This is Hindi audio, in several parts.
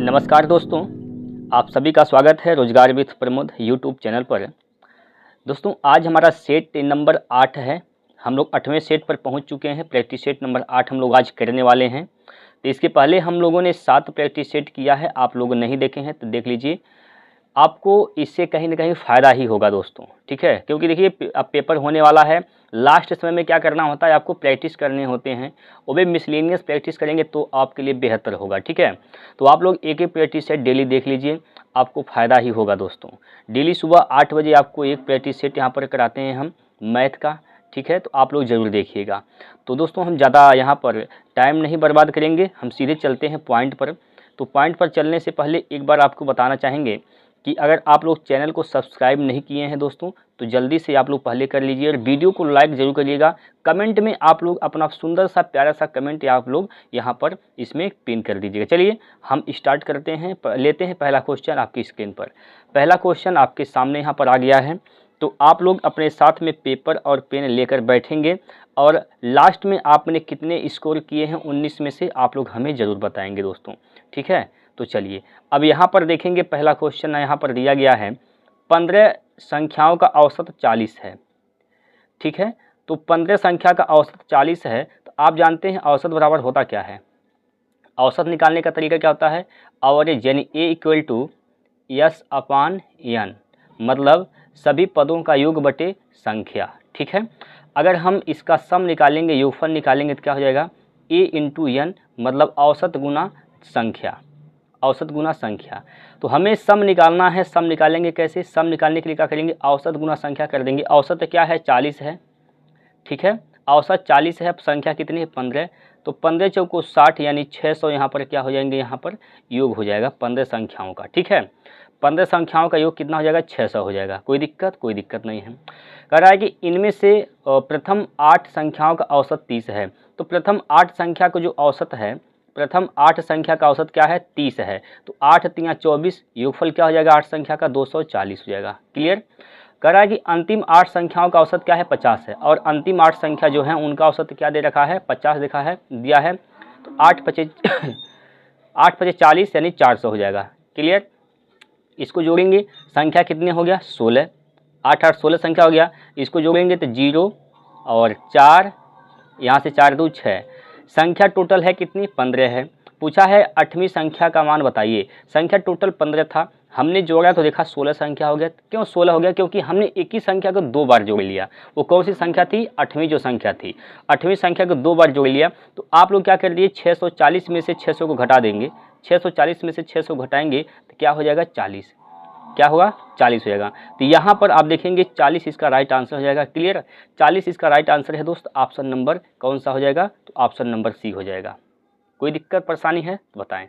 नमस्कार दोस्तों, आप सभी का स्वागत है रोजगार विथ प्रमोद यूट्यूब चैनल पर। दोस्तों आज हमारा सेट नंबर 8 है। हम लोग 8वें सेट पर पहुंच चुके हैं। प्रैक्टिस सेट नंबर 8 हम लोग आज करने वाले हैं। तो इसके पहले हम लोगों ने 7 प्रैक्टिस सेट किया है। आप लोग नहीं देखे हैं तो देख लीजिए, आपको इससे कहीं ना कहीं फ़ायदा ही होगा दोस्तों, ठीक है। क्योंकि देखिए अब पेपर होने वाला है। लास्ट समय में क्या करना होता है, आपको प्रैक्टिस करने होते हैं। वो भी मिसलेनियस प्रैक्टिस करेंगे तो आपके लिए बेहतर होगा, ठीक है। तो आप लोग एक एक प्रैक्टिस सेट डेली देख लीजिए, आपको फ़ायदा ही होगा दोस्तों। डेली सुबह 8 बजे आपको एक प्रैक्टिस सेट यहाँ पर कराते हैं हम मैथ का, ठीक है। तो आप लोग ज़रूर देखिएगा। तो दोस्तों हम ज़्यादा यहाँ पर टाइम नहीं बर्बाद करेंगे, हम सीधे चलते हैं पॉइंट पर। तो पॉइंट पर चलने से पहले एक बार आपको बताना चाहेंगे कि अगर आप लोग चैनल को सब्सक्राइब नहीं किए हैं दोस्तों, तो जल्दी से आप लोग पहले कर लीजिए और वीडियो को लाइक ज़रूर करिएगा। कमेंट में आप लोग अपना सुंदर सा प्यारा सा कमेंट आप लोग यहाँ पर इसमें पिन कर दीजिएगा। चलिए हम स्टार्ट करते हैं, लेते हैं पहला क्वेश्चन आपकी स्क्रीन पर। पहला क्वेश्चन आपके सामने यहाँ पर आ गया है। तो आप लोग अपने साथ में पेपर और पेन लेकर बैठेंगे और लास्ट में आपने कितने स्कोर किए हैं 19 में से आप लोग हमें ज़रूर बताएंगे दोस्तों, ठीक है। तो चलिए अब यहाँ पर देखेंगे, पहला क्वेश्चन यहाँ पर दिया गया है 15 संख्याओं का औसत 40 है, ठीक है। तो 15 संख्या का औसत 40 है। तो आप जानते हैं औसत बराबर होता क्या है। औसत निकालने का तरीका क्या होता है, एवरेज यानी A इक्वल टू यस अपान एन, मतलब सभी पदों का योग बटे संख्या, ठीक है। अगर हम इसका सम निकालेंगे, योगफल निकालेंगे तो क्या हो जाएगा, A इंटू एन, मतलब औसत गुना संख्या, औसत गुना संख्या। तो हमें सम निकालना है। सम निकालेंगे कैसे, सम निकालने के लिए क्या करेंगे, औसत गुना संख्या कर देंगे। औसत क्या है, 40 है, ठीक है। औसत 40 है, संख्या कितनी है, 15। तो 15 चौको 60 यानी 600 यहाँ पर क्या हो जाएंगे, यहाँ पर योग हो जाएगा 15 संख्याओं का, ठीक है। 15 संख्याओं का योग कितना हो जाएगा, 600 हो जाएगा। कोई दिक्कत नहीं है। कह रहा है कि इनमें से प्रथम 8 संख्याओं का औसत 30 है। तो प्रथम 8 संख्या का जो औसत है, प्रथम 8 संख्या का औसत क्या है, 30 है। तो 8 तिया 24, योगफल क्या हो जाएगा 8 संख्या का, 240 हो जाएगा। क्लियर। कह रहा है कि अंतिम 8 संख्याओं का औसत क्या है, 50 है। और अंतिम 8 संख्या जो है उनका औसत क्या दे रखा है, 50 देखा है, दिया है। तो 8 पचे 40 यानी 400 हो जाएगा। क्लियर। इसको जोड़ेंगे, संख्या कितने हो गया, 16। 8 8 16 संख्या हो गया। इसको जोड़ेंगे तो 0 और 4, यहाँ से 4 2 6, संख्या टोटल है कितनी, 15 है। पूछा है 8वीं संख्या का मान बताइए। संख्या टोटल 15 था, हमने जोड़ा तो देखा 16 संख्या हो गया। क्यों 16 हो गया, क्योंकि हमने एक ही संख्या को 2 बार जोड़ लिया। वो कौन सी संख्या थी, 8वीं जो संख्या थी, 8वीं संख्या को 2 बार जोड़ लिया। तो आप लोग क्या कर दिए, 640 में से 600 को घटा देंगे। 640 में से 600 घटाएंगे तो क्या हो जाएगा, 40। क्या होगा, 40 हो जाएगा। तो यहाँ पर आप देखेंगे 40 इसका राइट आंसर हो जाएगा। क्लियर। 40 इसका राइट आंसर है दोस्त। ऑप्शन नंबर कौन सा हो जाएगा, तो ऑप्शन नंबर सी हो जाएगा। कोई दिक्कत परेशानी है तो बताएं।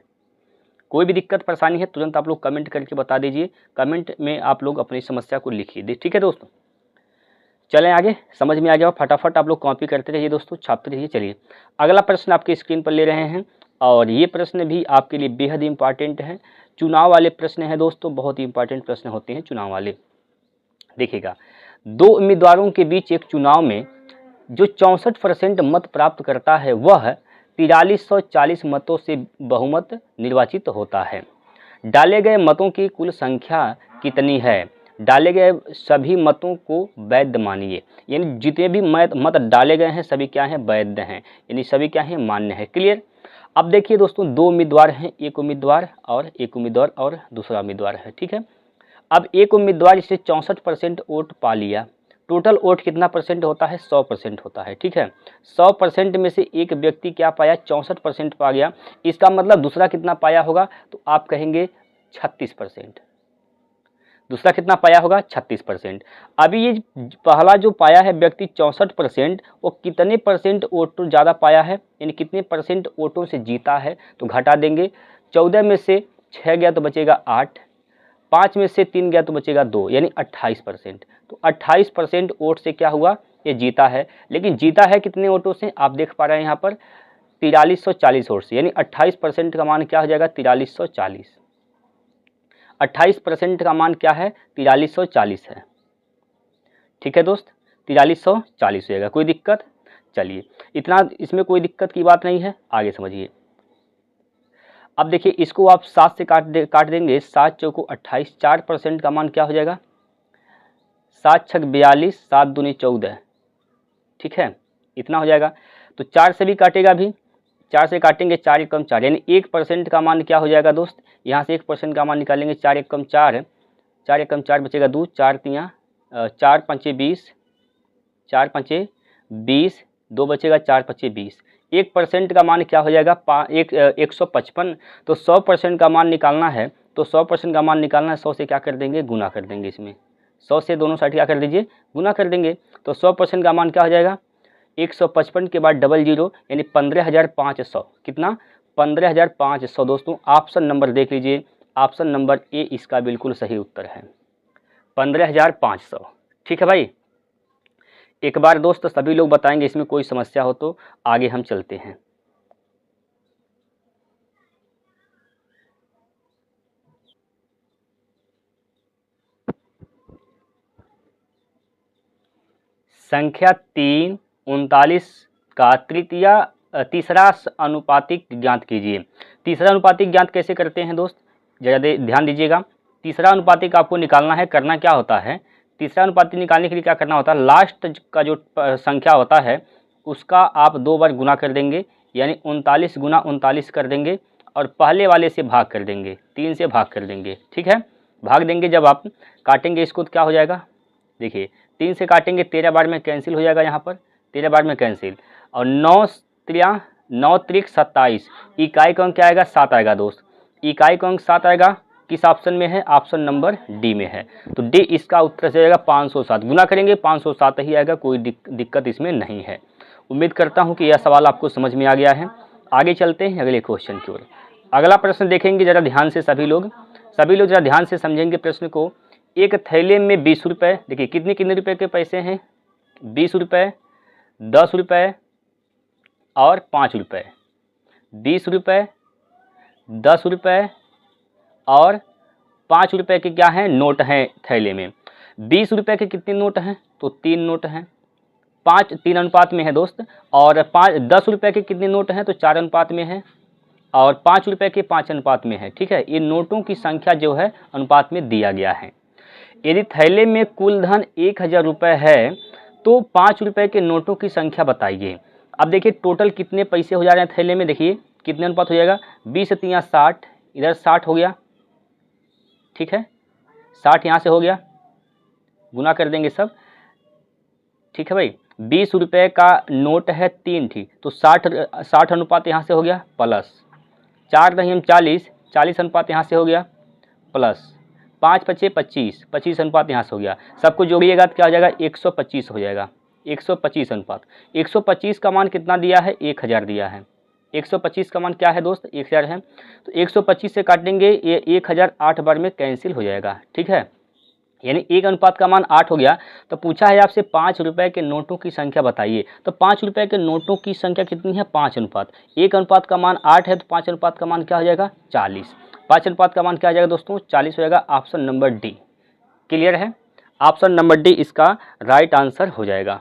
कोई भी दिक्कत परेशानी है तुरंत आप लोग कमेंट करके बता दीजिए। कमेंट में आप लोग अपनी समस्या को लिखिए, ठीक है दोस्तों। चलें आगे, समझ में आ गया, फटाफट आप लोग कॉपी करते रहिए दोस्तों, छापते रहिए। चलिए अगला प्रश्न आपकी स्क्रीन पर ले रहे हैं और ये प्रश्न भी आपके लिए बेहद इंपॉर्टेंट है। चुनाव वाले प्रश्न हैं दोस्तों, बहुत ही इंपॉर्टेंट प्रश्न होते हैं चुनाव वाले। देखिएगा, 2 उम्मीदवारों के बीच एक चुनाव में जो 64% मत प्राप्त करता है वह 4340 मतों से बहुमत निर्वाचित होता है। डाले गए मतों की कुल संख्या कितनी है। डाले गए सभी मतों को वैध मानिए, यानी जितने भी मत डाले गए हैं सभी क्या हैं, वैध हैं, यानी सभी क्या हैं, मान्य है। क्लियर। अब देखिए दोस्तों, 2 उम्मीदवार हैं, एक उम्मीदवार और दूसरा उम्मीदवार है, ठीक है। अब एक उम्मीदवार इससे 64% वोट पा लिया। टोटल वोट कितना परसेंट होता है, 100% होता है, ठीक है। 100% में से एक व्यक्ति क्या पाया, 64% पा गया। इसका मतलब दूसरा कितना पाया होगा, तो आप कहेंगे 36%। दूसरा कितना पाया होगा, 36%। अभी ये पहला जो पाया है व्यक्ति 64%, वो कितने परसेंट वोट ज़्यादा पाया है, यानी कितने परसेंट वोटों से जीता है, तो घटा देंगे। 14 में से 6 गया तो बचेगा 8, 5 में से 3 गया तो बचेगा 2, यानी 28%। तो 28% वोट से क्या हुआ, ये जीता है। लेकिन जीता है कितने वोटों से, आप देख पा रहे हैं यहाँ पर 4340 वोट से, यानी 28% का मान क्या हो जाएगा, 4340। 28% का मान क्या है, 4340 है, ठीक है दोस्त। 4340 हो जाएगा। कोई दिक्कत, चलिए इतना, इसमें कोई दिक्कत की बात नहीं है, आगे समझिए। अब देखिए इसको आप 7 से काट देंगे, 7 चौको 28, 4% का मान क्या हो जाएगा, 7 छक 42, 7 दूनी 14, ठीक है, इतना हो जाएगा। तो 4 से भी काटेगा भी, 4 से काटेंगे, 4 एकम 4, यानी 1% का मान क्या हो जाएगा दोस्त, यहाँ से 1% का मान निकालेंगे, 4 एकम 4, 4 एकम 4 बचेगा 2, 4 तियाँ 4 पंचे 20, 4 पंचे 20, 2 बचेगा 4 पंचे 20, 1% का मान क्या हो जाएगा 155। तो 100% का मान निकालना है, तो 100% का मान निकालना है, 100 से क्या कर देंगे, गुना कर देंगे, इसमें 100 से दोनों साइड क्या कर दीजिए, गुना कर देंगे। तो 100% का मान क्या हो जाएगा, 155 के बाद 00 यानी 15,500, कितना, 15,500। दोस्तों ऑप्शन नंबर देख लीजिए, ऑप्शन नंबर ए इसका बिल्कुल सही उत्तर है, 15,500। ठीक है भाई, एक बार दोस्त सभी लोग बताएंगे, इसमें कोई समस्या हो तो आगे हम चलते हैं। संख्या 3 39 का तीसरा अनुपातिक ज्ञात कीजिए। तीसरा अनुपातिक ज्ञात कैसे करते हैं दोस्त, जरा ध्यान दीजिएगा। तीसरा अनुपातिक आपको निकालना है, करना क्या होता है, तीसरा अनुपातिक निकालने के लिए क्या करना होता है, लास्ट का जो संख्या होता है उसका आप 2 बार गुना कर देंगे, यानी 39 गुना 39 कर देंगे और पहले वाले से भाग कर देंगे, 3 से भाग कर देंगे। ठीक है, भाग देंगे, जब आप काटेंगे इसको तो क्या हो जाएगा, देखिए 3 से काटेंगे, 13 बार में कैंसिल हो जाएगा, यहाँ पर 13 बार में कैंसिल, और 9 त्रिक 27, इकाई का अंक क्या आएगा, 7 आएगा दोस्त। इकाई का अंक 7 आएगा, किस ऑप्शन में है, ऑप्शन नंबर डी में है। तो डी इसका उत्तर जाएगा 507, गुना करेंगे 507 ही आएगा, कोई दिक्कत इसमें नहीं है। उम्मीद करता हूँ कि यह सवाल आपको समझ में आ गया है। आगे चलते हैं अगले क्वेश्चन की ओर। अगला प्रश्न देखेंगे जरा ध्यान से, सभी लोग जरा ध्यान से समझेंगे प्रश्न को। एक थैले में 20 रुपये, देखिए कितने रुपए के पैसे हैं, 20 रुपये, 10 रुपये और 5 रुपये, 20 रुपये, 10 रुपये और 5 रुपये के क्या हैं, नोट हैं थैले में। 20 रुपये के कितने नोट हैं, तो 3 नोट हैं, 3 अनुपात में है दोस्त। और 10 रुपये के कितने नोट हैं, तो 4 अनुपात में है, और 5 रुपये के 5 अनुपात में है। ठीक है, ये नोटों की संख्या जो है अनुपात में दिया गया है। यदि थैले में कुल धन 1000 रुपये है तो 5 रुपये के नोटों की संख्या बताइए। अब देखिए टोटल कितने पैसे हो जा रहे हैं थैले में, देखिए कितने अनुपात हो जाएगा, 20 तियाँ 60, इधर 60 हो गया, ठीक है, 60 यहाँ से हो गया, गुना कर देंगे सब। ठीक है भाई, 20 रुपये का नोट है 3 थी, तो 60 अनुपात यहाँ से हो गया, प्लस 4 दही 40, 40 अनुपात यहाँ से हो गया, प्लस 5 पचे 25, 25 अनुपात यहाँ से हो गया। सबको जोड़िएगा तो क्या हो जाएगा, 125 हो जाएगा, 125 अनुपात। 125 का मान कितना दिया है, 1000 दिया है। 125 का मान क्या है दोस्त, 1000 है। तो 125 से काटेंगे, ये 1000 8 बार में कैंसिल हो जाएगा। ठीक है, यानी 1 अनुपात का मान 8 हो गया। तो पूछा है आपसे 5 रुपये के नोटों की संख्या बताइए। तो 5 रुपये के नोटों की संख्या कितनी है, 5 अनुपात। 1 अनुपात का मान 8 है, तो 5 अनुपात का मान क्या हो जाएगा, 40। 5 अनुपात का मान क्या आ जाएगा दोस्तों, 40 हो जाएगा। ऑप्शन नंबर डी क्लियर है, ऑप्शन नंबर डी इसका राइट आंसर हो जाएगा।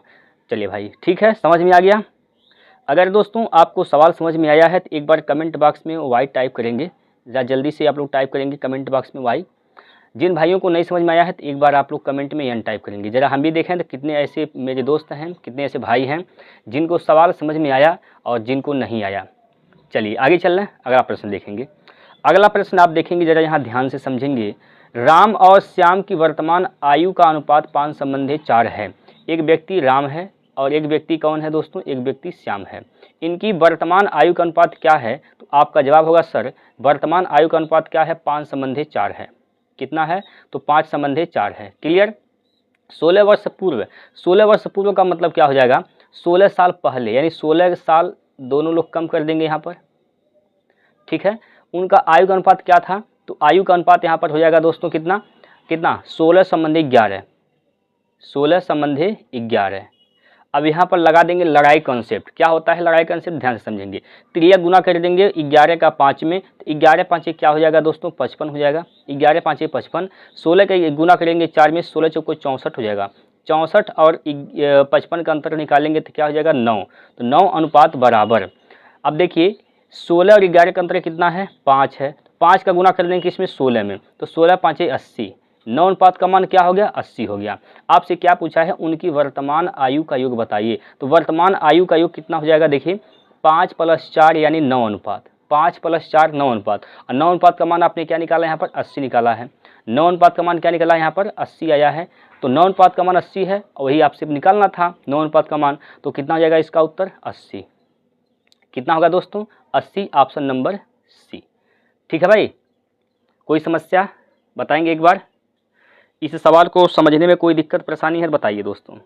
चलिए भाई ठीक है, समझ में आ गया। अगर दोस्तों आपको सवाल समझ में आया है तो एक बार कमेंट बॉक्स में वाई टाइप करेंगे, ज़रा जल्दी से आप लोग टाइप करेंगे कमेंट बॉक्स में वाई। जिन भाइयों को नहीं समझ में आया है तो एक बार आप लोग कमेंट में एन टाइप करेंगे। ज़रा हम भी देखें तो कितने ऐसे मेरे दोस्त हैं, कितने ऐसे भाई हैं जिनको सवाल समझ में आया और जिनको नहीं आया। चलिए आगे चल रहे हैं, अगला प्रश्न देखेंगे। अगला प्रश्न आप देखेंगे, ज़रा यहाँ ध्यान से समझेंगे। राम और श्याम की वर्तमान आयु का अनुपात 5:4 है। एक व्यक्ति राम है और एक व्यक्ति कौन है दोस्तों, एक व्यक्ति श्याम है। इनकी वर्तमान आयु का अनुपात क्या है, तो आपका जवाब होगा सर वर्तमान आयु का अनुपात क्या है, 5:4 है। कितना है, तो 5:4 है। क्लियर। 16 वर्ष पूर्व, 16 वर्ष पूर्व का मतलब क्या हो जाएगा, 16 साल पहले, यानी 16 साल दोनों लोग कम कर देंगे यहाँ पर। ठीक है, उनका आयु का अनुपात क्या था, तो आयु का अनुपात यहाँ पर हो जाएगा दोस्तों कितना, 16:11, 16:11। अब यहाँ पर लगा देंगे लड़ाई कॉन्सेप्ट। क्या होता है लड़ाई कॉन्सेप्ट, ध्यान से समझेंगे। त्रिया गुना कर देंगे 11 का 5 में, तो 11 5 क्या हो जाएगा दोस्तों, 55 हो जाएगा। 11 5 55। 16 का गुना करेंगे 4 में, 16 चौको 64 हो जाएगा। 64 और 55 का अंतर निकालेंगे तो क्या हो जाएगा, 9। तो 9 अनुपात बराबर। अब देखिए 16 और 11 का अंतर कितना है 5 है। 5 का गुना कर देंगे किसमें 16 में, तो 16 5 80, 9 अनुपात का मान क्या हो गया 80 हो गया। आपसे क्या पूछा है उनकी वर्तमान आयु का योग बताइए, तो वर्तमान आयु का योग कितना हो जाएगा देखिए 5 + 4 यानी 9 अनुपात, 5 + 4 9 अनुपात, और 9 अनुपात का मान आपने क्या निकाला यहाँ पर 80 निकाला है। 9 अनुपात का मान क्या निकाला यहाँ पर 80 आया है, तो 9 अनुपात का मान 80 है और वही आपसे निकालना था 9 अनुपात का मान, तो कितना हो जाएगा इसका उत्तर 80। कितना होगा दोस्तों 80, ऑप्शन नंबर सी। ठीक है भाई, कोई समस्या बताएंगे एक बार, इस सवाल को समझने में कोई दिक्कत परेशानी है बताइए दोस्तों।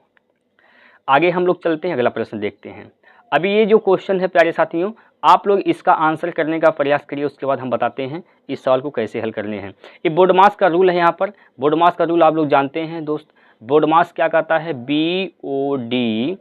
आगे हम लोग चलते हैं, अगला प्रश्न देखते हैं। अभी ये जो क्वेश्चन है प्यारे साथियों, आप लोग इसका आंसर करने का प्रयास करिए, उसके बाद हम बताते हैं इस सवाल को कैसे हल करने हैं। ये बोडमास का रूल है, यहाँ पर बोडमास का रूल आप लोग जानते हैं दोस्त। बोडमास क्या कहता है BODMAS,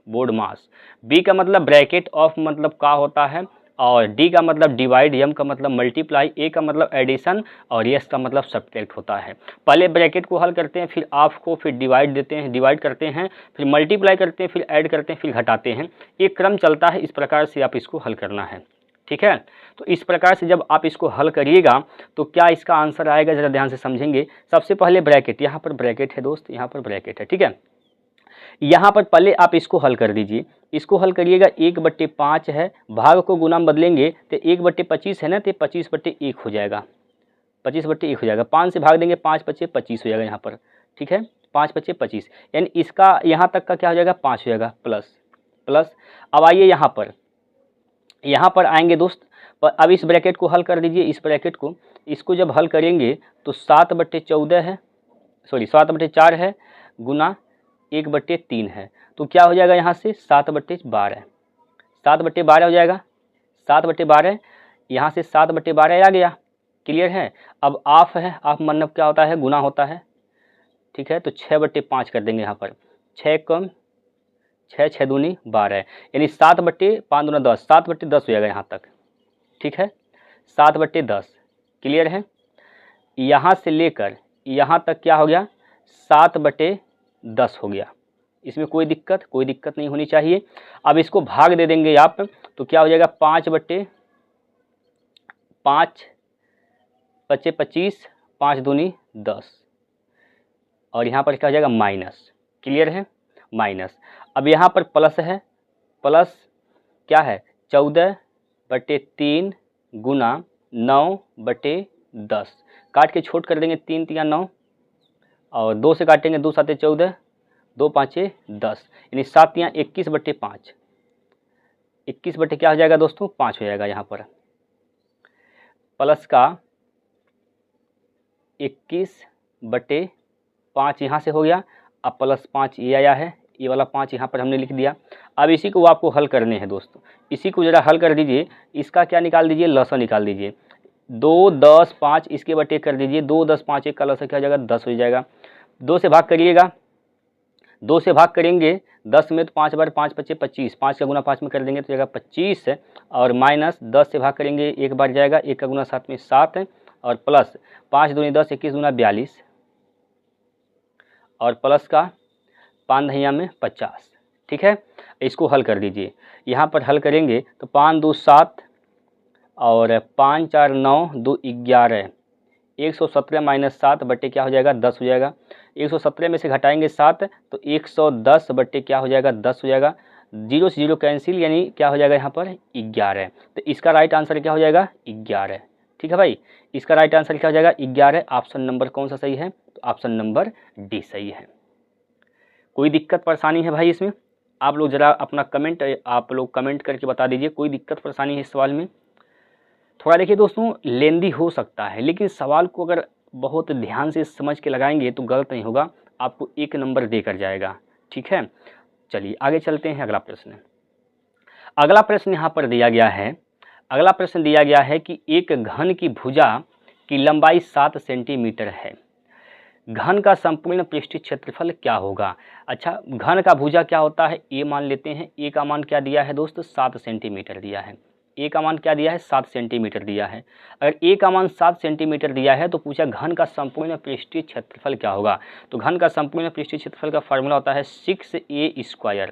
बोडमास। बी का मतलब ब्रैकेट, ऑफ मतलब का होता है, और डी का मतलब डिवाइड, एम का मतलब मल्टीप्लाई, ए का मतलब एडिशन, और एस का मतलब सब्ट्रैक्ट होता है। पहले ब्रैकेट को हल करते हैं, फिर ऑफ को, फिर डिवाइड देते हैं, डिवाइड करते हैं, फिर मल्टीप्लाई करते हैं, फिर ऐड करते हैं, फिर घटाते हैं। ये क्रम चलता है, इस प्रकार से आप इसको हल करना है। ठीक है, तो इस प्रकार से जब आप इसको हल करिएगा तो क्या इसका आंसर आएगा, ज़रा ध्यान से समझेंगे। सबसे पहले ब्रैकेट, यहाँ पर ब्रैकेट है दोस्त, यहाँ पर ब्रैकेट है। ठीक है, यहाँ पर पहले आप इसको हल कर दीजिए, इसको हल करिएगा। 1/5 है, भाग को गुना में बदलेंगे तो 1/25 है ना, तो 25/1 हो जाएगा, 25/1 हो जाएगा। 5 से भाग देंगे 5 × 25 हो जाएगा यहाँ पर। ठीक है, 5 × 25 यानी इसका यहाँ तक का क्या हो जाएगा 5 हो जाएगा, प्लस प्लस। अब आइए यहाँ पर आएंगे दोस्त, पर अब इस ब्रैकेट को हल कर दीजिए, इस ब्रैकेट को, इसको जब हल करेंगे तो 7/14 है, सॉरी 7/4 है, गुना 1/3 है, तो क्या हो जाएगा यहाँ से 7/12, 7/12 हो जाएगा, 7/12, यहाँ से 7/12 आ गया। क्लियर है। अब ऑफ है, ऑफ मतलब क्या होता है गुना होता है। ठीक है, तो 6/5 कर देंगे यहाँ पर, 6 कम 6, 6 दूनी 12, यानी 7/5 दूना 10, 7/10 हो जाएगा यहाँ तक। ठीक है, 7/10। क्लियर है। यहाँ से लेकर यहाँ तक क्या हो गया 7/10 हो गया, इसमें कोई दिक्कत नहीं होनी चाहिए। अब इसको भाग दे देंगे आप, तो क्या हो जाएगा 5/5 × 25, 5 दूनी 10, और यहाँ पर क्या हो जाएगा माइनस। क्लियर है, माइनस। अब यहाँ पर प्लस है, प्लस क्या है 14/3 गुना 9/10, काट के छोट कर देंगे, 3 × 9, और 2 से काटेंगे, 2 × 7 = 14, 2 × 5 = 10, यानी 7 × 21/5, 21 बटे क्या हो जाएगा दोस्तों 5 हो जाएगा। यहाँ पर प्लस का 21/5 यहाँ से हो गया, अब +5 ये आया है, ये वाला 5 यहाँ पर हमने लिख दिया। अब इसी को आपको हल करने हैं दोस्तों, इसी को ज़रा हल कर दीजिए। इसका क्या निकाल दीजिए, लसा निकाल दीजिए। 2, 10, 5 इसके बटे कर दीजिए, 2, 10, 5 एक का लसा क्या हो जाएगा 10 हो जाएगा। 2 से भाग करिएगा, 2 से भाग करेंगे 10 में तो 5 बार 5 × 5 = 25, 5 का गुना 5 में कर देंगे तो जाएगा 25, और माइनस 10 से भाग करेंगे एक बार जाएगा, 1 का गुना 7 में 7, और प्लस 5 दूनी 10, 21 दूना 42, और प्लस का 5 दहिया में 50। ठीक है, इसको हल कर दीजिए। यहाँ पर हल करेंगे तो 5 × 2 = 7, और 5 × 4 = 9, 2 = 11, 117 - 7 बटे क्या हो जाएगा 10 हो जाएगा। 117 में से घटाएंगे 7 तो 110 बटे क्या हो जाएगा 10 हो जाएगा। 0 से 0 कैंसिल, यानी क्या हो जाएगा यहाँ पर 11। तो इसका राइट आंसर क्या हो जाएगा 11। ठीक है भाई, इसका राइट आंसर क्या हो जाएगा 11। ऑप्शन नंबर कौन सा सही है, तो ऑप्शन नंबर डी सही है। कोई दिक्कत परेशानी है भाई इसमें, आप लोग ज़रा अपना कमेंट करके बता दीजिए, कोई दिक्कत परेशानी है इस सवाल में। थोड़ा देखिए दोस्तों लेंदी हो सकता है, लेकिन सवाल को अगर बहुत ध्यान से समझ के लगाएंगे तो गलत नहीं होगा, आपको 1 नंबर देकर जाएगा। ठीक है, चलिए आगे चलते हैं। अगला प्रश्न यहाँ पर दिया गया है। अगला प्रश्न दिया गया है कि एक घन की भुजा की लंबाई 7 सेंटीमीटर है, घन का संपूर्ण पृष्ठीय क्षेत्रफल क्या होगा। अच्छा, घन का भुजा क्या होता है, ए मान लेते हैं। ए का मान क्या दिया है दोस्तों 7 सेंटीमीटर दिया है। ए का मान क्या दिया है 7 सेंटीमीटर दिया है। अगर ए का मान 7 सेंटीमीटर दिया है तो पूछा घन का संपूर्ण पृष्ठीय क्षेत्रफल क्या होगा। तो घन का संपूर्ण पृष्ठीय क्षेत्रफल का फार्मूला होता है 6a²।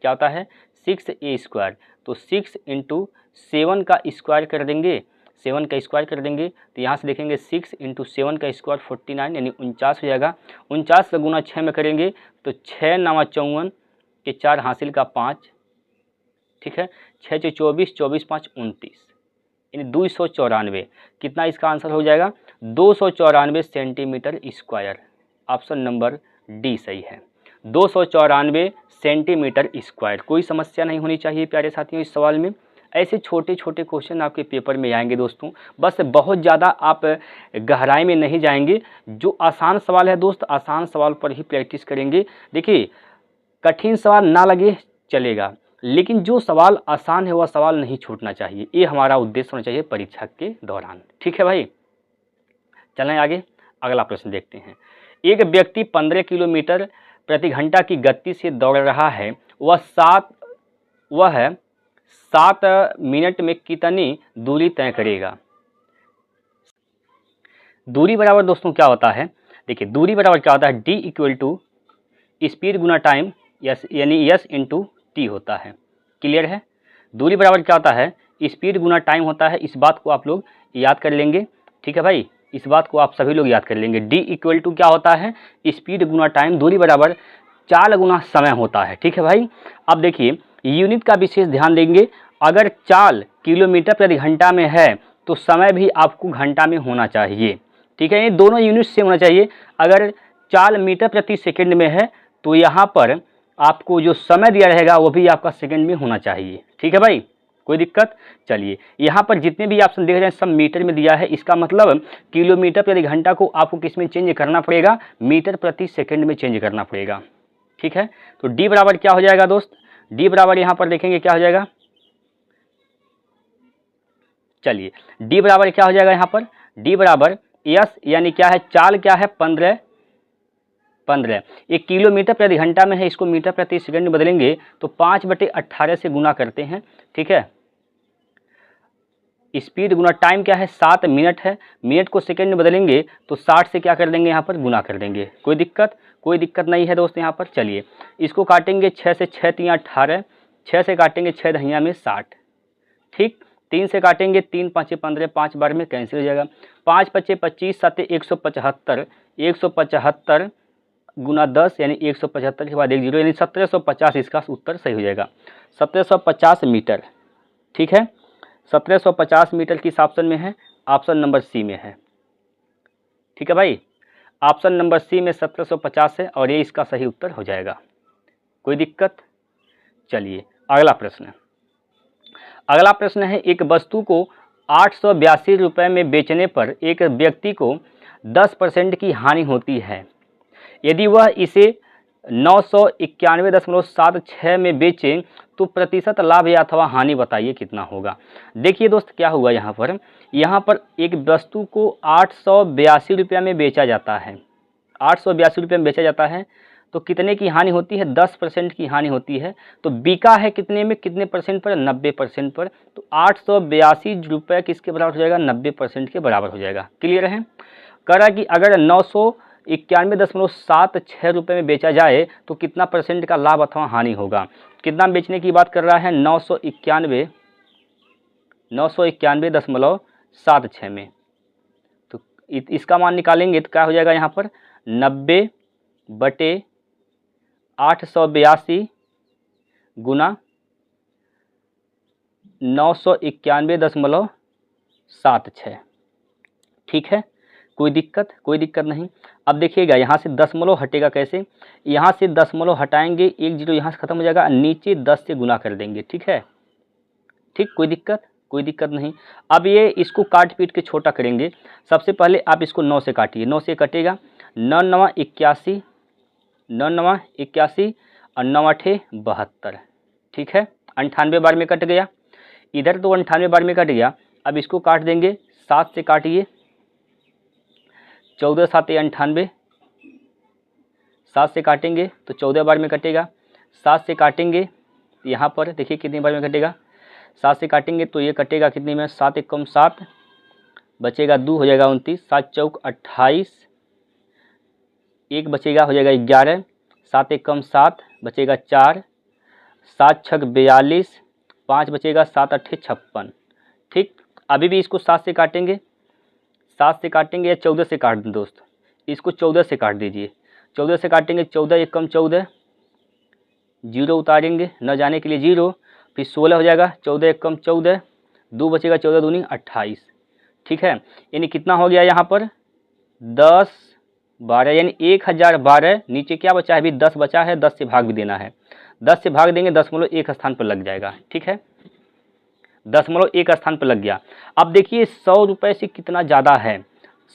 क्या होता है 6a², तो 6 × 7 का स्क्वायर कर देंगे, 7 का स्क्वायर कर देंगे तो यहाँ से देखेंगे 6 × 7 का स्क्वायर 49 यानी 49 हो जाएगा। 49 का गुना 6 में करेंगे तो 6 9 54 के 4 हासिल का 5, ठीक है, 6 से 24, 24 5 29 यानी 294। कितना इसका आंसर हो जाएगा? 294 centimetre square. Option number D सही है, 294 सेंटीमीटर स्क्वायर। कोई समस्या नहीं होनी चाहिए प्यारे साथियों इस सवाल में। ऐसे छोटे छोटे क्वेश्चन आपके पेपर में आएंगे दोस्तों, बस बहुत ज़्यादा आप गहराई में नहीं जाएंगे। जो आसान सवाल है दोस्त, आसान सवाल पर ही प्रैक्टिस करेंगे। देखिए, कठिन सवाल ना लगे चलेगा, लेकिन जो सवाल आसान है वह सवाल नहीं छूटना चाहिए। ये हमारा उद्देश्य होना चाहिए परीक्षा के दौरान। ठीक है भाई, चलें आगे, अगला प्रश्न देखते हैं। एक व्यक्ति 15 किलोमीटर प्रति घंटा की गति से दौड़ रहा है, वह 7 मिनट में कितनी दूरी तय करेगा? दूरी बराबर दोस्तों क्या होता है? देखिए, दूरी बराबर क्या होता है? D = स्पीड गुना टाइम, यस यानी S × T होता है। क्लियर है? दूरी बराबर क्या होता है? स्पीड गुना टाइम होता है। इस बात को आप लोग याद कर लेंगे। ठीक है भाई, इस बात को आप सभी लोग याद कर लेंगे। D = क्या होता है? स्पीड गुना टाइम। दूरी बराबर चाल गुना समय होता है। ठीक है भाई, अब देखिए यूनिट का विशेष ध्यान देंगे। अगर चाल किलोमीटर प्रति घंटा में है तो समय भी आपको घंटा में होना चाहिए। ठीक है, ये दोनों यूनिट सेम होना चाहिए। अगर चाल मीटर प्रति सेकंड में है तो यहाँ पर आपको जो समय दिया रहेगा वो भी आपका सेकंड में होना चाहिए। ठीक है भाई, कोई दिक्कत? चलिए, यहाँ पर जितने भी ऑप्शन देख रहे हैं सब मीटर में दिया है। इसका मतलब किलोमीटर प्रति घंटा को आपको किस में चेंज करना पड़ेगा? मीटर प्रति सेकंड में चेंज करना पड़ेगा। ठीक है, तो D बराबर क्या हो जाएगा दोस्त? D बराबर यहाँ पर देखेंगे क्या हो जाएगा। चलिए, D बराबर क्या हो जाएगा यहाँ पर? D बराबर S यानी क्या है? चाल क्या है? 15। एक किलोमीटर प्रति घंटा में है, इसको मीटर प्रति सेकंड में बदलेंगे तो 5/18 से गुना करते हैं। ठीक है, स्पीड गुना टाइम क्या है? 7 मिनट है। मिनट को सेकंड में बदलेंगे तो 60 से क्या कर देंगे? यहाँ पर गुना कर देंगे। कोई दिक्कत? कोई दिक्कत नहीं है दोस्त यहाँ पर। चलिए, इसको काटेंगे 6 से 6 3 18, 6 से काटेंगे 6 दहिया में 60। ठीक, 3 से काटेंगे 3 5 15, 5 बार में कैंसिल हो जाएगा। 5 5 25, 7 175, 175 गुना 10 यानी 175 के बाद 1 0 यानी 1750 इसका उत्तर सही हो जाएगा। 1750 मीटर। ठीक है, 1750 मीटर किस ऑप्शन में है? ऑप्शन नंबर सी में है। ठीक है भाई, ऑप्शन नंबर सी में 1750 है और ये इसका सही उत्तर हो जाएगा। कोई दिक्कत? चलिए, अगला प्रश्न। अगला प्रश्न है, एक वस्तु को 882 रुपये में बेचने पर एक व्यक्ति को 10% की हानि होती है। यदि वह इसे 991.76 में बेचें तो प्रतिशत लाभ या अथवा हानि बताइए कितना होगा। देखिए दोस्त, क्या हुआ यहाँ पर एक वस्तु को 882 रुपया में बेचा जाता है। 882 रुपये में बेचा जाता है तो कितने की हानि होती है? 10% की हानि होती है। तो बिका है कितने में? कितने परसेंट पर? 90% पर। तो 882 रुपये किसके बराबर हो जाएगा? 90% के बराबर हो जाएगा। क्लियर है? कह रहा है कि अगर 991.76 रुपये में बेचा जाए तो कितना परसेंट का लाभ अथवा हानि होगा। कितना बेचने की बात कर रहा है? 991.76 में। तो इसका मान निकालेंगे तो क्या हो जाएगा यहाँ पर? 90/882 गुना 991.76। ठीक है, कोई दिक्कत? कोई दिक्कत नहीं। अब देखिएगा, यहाँ से दशमलव हटेगा कैसे? यहाँ से दशमलव हटाएंगे, 1 0 यहाँ से खत्म हो जाएगा, नीचे 10 से गुना कर देंगे। ठीक है, ठीक, कोई दिक्कत? कोई दिक्कत नहीं। अब ये इसको काट पीट के छोटा करेंगे। सबसे पहले आप इसको 9 से काटिए, 9 से कटेगा 9 9 81, 9 9 81 और 9 8 72। ठीक है, 98 बार में कट गया। इधर तो 98 बार में कट गया। अब इसको काट देंगे, 7 से काटिए, 14 7 98, 7 से काटेंगे तो 14 बार में कटेगा। 7 से काटेंगे यहाँ पर देखिए कितनी बार में कटेगा। 7 से काटेंगे तो ये कटेगा कितनी में? 7 1 7, बचेगा 2 हो जाएगा 29, 7 चौक 28, 1 बचेगा हो जाएगा 11, 7 1 7 बचेगा 4 7 छक 42, 5 बचेगा, 7 अट्ठे 56। ठीक, अभी भी इसको 7 से काटेंगे, 7 से काटेंगे या 14 से काट दें दोस्त, इसको 14 से काट दीजिए। 14 से काटेंगे, 14 एक कम 14, जीरो उतारेंगे न जाने के लिए जीरो, फिर 16 हो जाएगा, 14 एक कम 14, 2 बचेगा, 14 दूनी 28। ठीक है, यानी कितना हो गया यहाँ पर 10 12, यानी 1012। नीचे क्या बचा है, अभी 10 बचा है, 10 से भाग भी देना है, 10 से भाग देंगे, 1 स्थान पर लग जाएगा। ठीक है, 1 स्थान पर लग गया। अब देखिए 100 रुपये से कितना ज़्यादा है,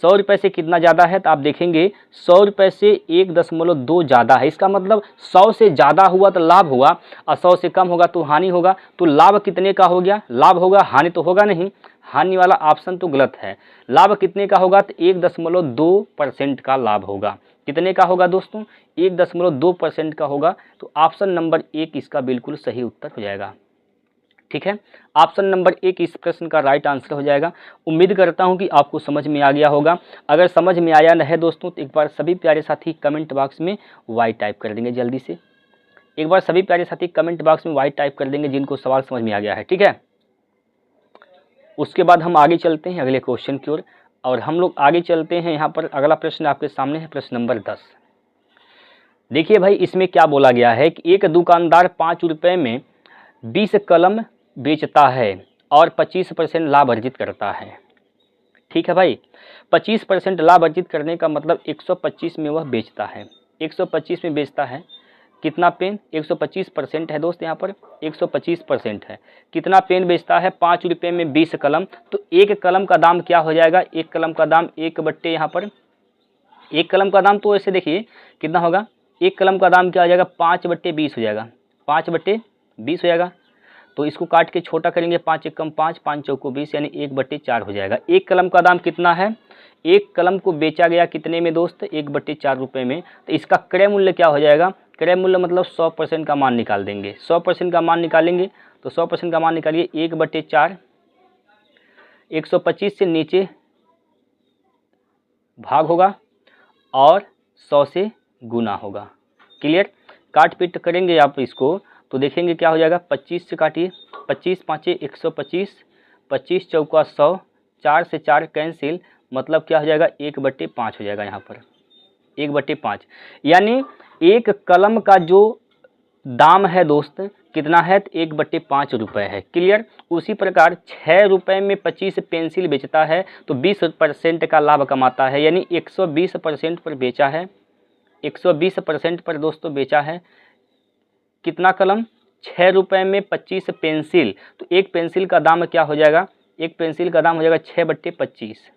100 रुपये से कितना ज़्यादा है, तो आप देखेंगे 100 रुपये से 1.2 ज़्यादा है। इसका मतलब 100 से ज़्यादा हुआ तो लाभ हुआ, और 100 से कम होगा तो हानि होगा। तो लाभ कितने का हो गया, लाभ होगा, हानि तो होगा नहीं, हानि वाला ऑप्शन तो गलत है। लाभ कितने का होगा, तो 1.2% का लाभ होगा। कितने का होगा दोस्तों, 1.2% का होगा। तो ऑप्शन नंबर 1 इसका बिल्कुल सही उत्तर हो जाएगा। ठीक है, ऑप्शन नंबर 1 इस प्रश्न का राइट आंसर हो जाएगा। उम्मीद करता हूं कि आपको समझ में आ गया होगा। अगर समझ में आया न है दोस्तों, तो एक बार सभी प्यारे साथी कमेंट बॉक्स में वाई टाइप कर देंगे जल्दी से। एक बार सभी प्यारे साथी कमेंट बॉक्स में वाई टाइप कर देंगे जिनको सवाल समझ में आ गया है। ठीक है, उसके बाद हम आगे चलते हैं अगले क्वेश्चन की ओर, और हम लोग आगे चलते हैं। यहाँ पर अगला प्रश्न आपके सामने है, प्रश्न नंबर 10। देखिए भाई, इसमें क्या बोला गया है कि एक दुकानदार 5 रुपये में 20 कलम बेचता है और 25% लाभ अर्जित करता है। ठीक है भाई, 25% लाभ अर्जित करने का मतलब 125 में वह बेचता है। 125 में बेचता है, कितना पेन, 125% है दोस्त, यहाँ पर 125% है। कितना पेन बेचता है, 5 रुपये में 20 कलम। तो एक कलम का दाम क्या हो जाएगा, एक कलम का दाम 1/, यहाँ पर एक कलम का दाम तो ऐसे देखिए कितना होगा, एक कलम का दाम क्या हो जाएगा, 5/20 हो जाएगा, 5/20 हो जाएगा। तो इसको काट के छोटा करेंगे, 5 एकम 5, 5 चौको 20, यानी 1/4 हो जाएगा। एक कलम का दाम कितना है, एक कलम को बेचा गया कितने में दोस्त, 1/4 रुपये में। तो इसका क्रय मूल्य क्या हो जाएगा, क्रय मूल्य मतलब 100% का मान निकाल देंगे, 100% का मान निकालेंगे। तो 100% का मान निकालिए, 1/4, 125 से नीचे भाग होगा और 100 से गुना होगा। क्लियर, काट पीट करेंगे आप इसको तो देखेंगे क्या हो जाएगा, 25 से काटिए, 25 5 125, 25 चौका 100, 4 से 4 कैंसिल, मतलब क्या हो जाएगा, 1/5 हो जाएगा। यहाँ पर 1/5, यानी एक कलम का जो दाम है दोस्त कितना है, 1/5 रुपये है। क्लियर, उसी प्रकार 6 रुपये में 25 पेंसिल बेचता है तो 20% का लाभ कमाता है, यानी 120% पर बेचा है, 120% पर दोस्तों बेचा है। कितना कलम, 6 रुपये में 25 पेंसिल, तो एक पेंसिल का दाम क्या हो जाएगा, एक पेंसिल का दाम हो जाएगा 6/25।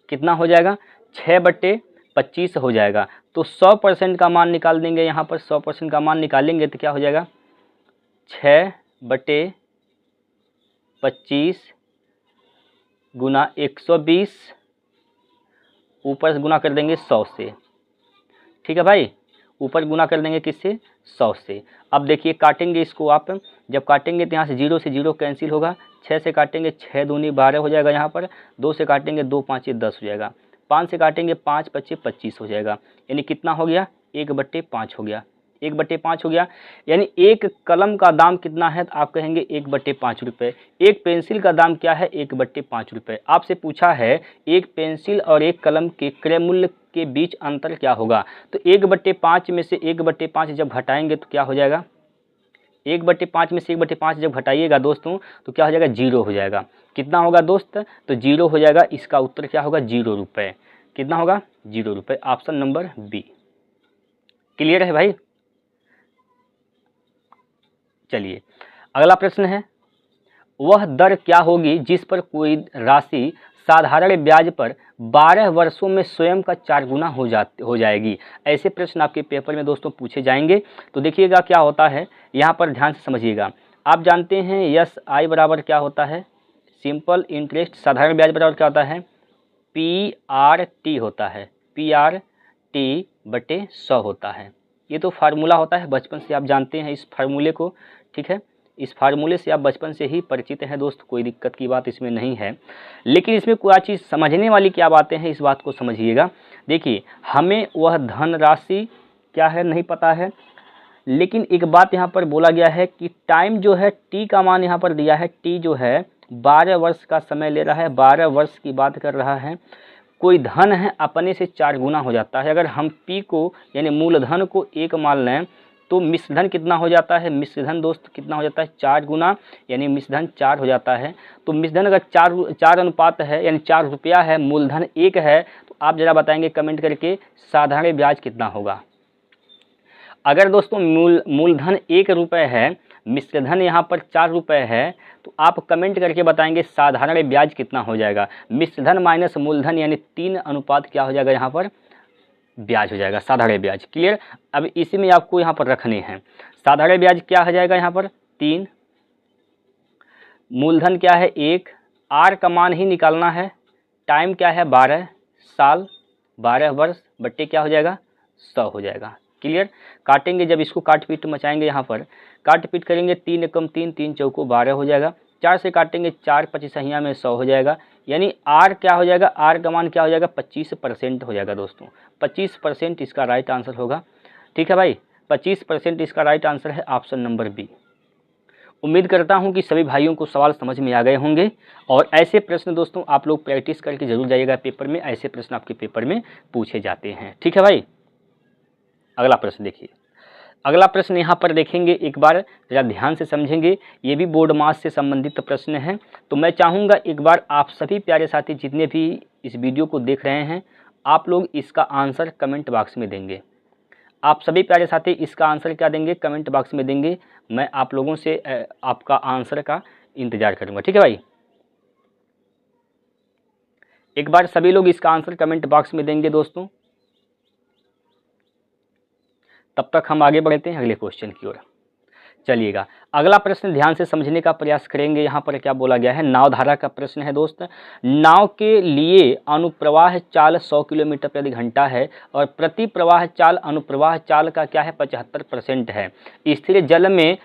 कितना हो जाएगा, 6/25 हो जाएगा। तो 100% का मान निकाल देंगे, यहाँ पर 100% का मान निकालेंगे तो क्या हो जाएगा, 6/25 गुना 120, ऊपर से गुना कर देंगे 100 से। ठीक है भाई, ऊपर गुना कर देंगे किससे, 100 से। अब देखिए काटेंगे इसको आप, जब काटेंगे तो यहाँ से 0 से 0 कैंसिल होगा, 6 से काटेंगे 6 दूनी 12 हो जाएगा, यहाँ पर 2 से काटेंगे 2 5 10 हो जाएगा, 5 से काटेंगे 5 5 25 हो जाएगा, यानी कितना हो गया, 1/5 हो गया, 1/5 हो गया। यानी एक कलम का दाम कितना है, तो आप कहेंगे 1/5 रुपये। एक पेंसिल का दाम क्या है, 1/5 रुपये। आपसे पूछा है एक पेंसिल और एक कलम के क्रय मूल्य के बीच अंतर क्या होगा, तो 1/5 में से 1/5 जब घटाएंगे तो क्या हो जाएगा, 1/5 में से 1/5 जब घटाइएगा दोस्तों तो क्या हो जाएगा, 0 हो जाएगा। कितना होगा दोस्त, तो 0 हो जाएगा। इसका उत्तर क्या होगा, 0 रुपये। कितना होगा, 0 रुपये, ऑप्शन नंबर बी। क्लियर है भाई। चलिए अगला प्रश्न है, वह दर क्या होगी जिस पर कोई राशि साधारण ब्याज पर 12 वर्षों में स्वयं का 4 गुना हो जाएगी। ऐसे प्रश्न आपके पेपर में दोस्तों पूछे जाएंगे। तो देखिएगा क्या होता है, यहाँ पर ध्यान से समझिएगा। आप जानते हैं SI बराबर क्या होता है, सिंपल इंटरेस्ट, साधारण ब्याज बराबर क्या होता है, PRT होता है, PRT/100 होता है। ये तो फार्मूला होता है, बचपन से आप जानते हैं इस फार्मूले को। ठीक है, इस फार्मूले से आप बचपन से ही परिचित हैं दोस्त, कोई दिक्कत की बात इसमें नहीं है। लेकिन इसमें कोई चीज़ समझने वाली क्या बातें हैं, इस बात को समझिएगा। देखिए हमें वह धनराशि क्या है नहीं पता है, लेकिन एक बात यहाँ पर बोला गया है कि टाइम जो है टी का मान यहाँ पर दिया है, टी जो है 12 वर्ष का समय ले रहा है, 12 वर्ष की बात कर रहा है। कोई धन है अपने से 4 गुना हो जाता है। अगर हम पी को यानी मूलधन को 1 मान लें तो मिश्रधन कितना हो जाता है, मिश्रधन दोस्त कितना हो जाता है 4 गुना, यानी मिश्रधन 4 हो जाता है। तो मिश्रधन अगर 4 अनुपात है यानी 4 रुपया है, मूलधन 1 है, तो आप जरा बताएंगे कमेंट करके साधारण ब्याज कितना होगा। अगर दोस्तों मूलधन 1 रुपये है, मिश्रधन यहाँ पर 4 रुपये है, तो आप कमेंट करके बताएंगे साधारण ब्याज कितना हो जाएगा। मिश्रधन माइनस मूलधन यानी 3 अनुपात क्या हो जाएगा, यहाँ पर ब्याज हो जाएगा, साधारण ब्याज। क्लियर। अब इसी में आपको यहाँ पर रखने हैं साधारण ब्याज क्या हो जाएगा, यहाँ पर 3, मूलधन क्या है 1, आर का मान ही निकालना है, टाइम क्या है 12 साल, 12 वर्ष बट्टे क्या हो जाएगा 100 हो जाएगा। क्लियर। काटेंगे जब इसको काट पीट मचाएंगे, यहाँ पर काट पीट करेंगे 3 एकम 3, 3 चौको 12 हो जाएगा, 4 से काटेंगे 4 25 में 100 हो जाएगा, यानी आर क्या हो जाएगा, आर का मान क्या हो जाएगा 25% हो जाएगा दोस्तों। 25% इसका राइट आंसर होगा। ठीक है भाई, 25% इसका राइट आंसर है ऑप्शन नंबर बी। उम्मीद करता हूं कि सभी भाइयों को सवाल समझ में आ गए होंगे और ऐसे प्रश्न दोस्तों आप लोग प्रैक्टिस करके जरूर जाइएगा पेपर में, ऐसे प्रश्न आपके पेपर में पूछे जाते हैं। ठीक है भाई, अगला प्रश्न देखिए। अगला प्रश्न यहाँ पर देखेंगे, एक बार जरा ध्यान से समझेंगे, ये भी बोर्ड मास से संबंधित प्रश्न है। तो मैं चाहूँगा एक बार आप सभी प्यारे साथी जितने भी इस वीडियो को देख रहे हैं, आप लोग इसका आंसर कमेंट बॉक्स में देंगे। आप सभी प्यारे साथी इसका आंसर क्या देंगे, कमेंट बॉक्स में देंगे। मैं आप लोगों से आपका आंसर का इंतजार करूँगा। ठीक है भाई, एक बार सभी लोग इसका आंसर कमेंट बॉक्स में देंगे दोस्तों। तब तक हम आगे बढ़ते हैं अगले क्वेश्चन की ओर। चलिएगा, अगला प्रश्न ध्यान से समझने का प्रयास करेंगे। यहाँ पर क्या बोला गया है, नाव धारा का प्रश्न है दोस्त। नाव के लिए अनुप्रवाह चाल 100 किलोमीटर प्रति घंटा है और प्रति प्रवाह चाल अनुप्रवाह चाल का क्या है 75% है। स्थिर जल में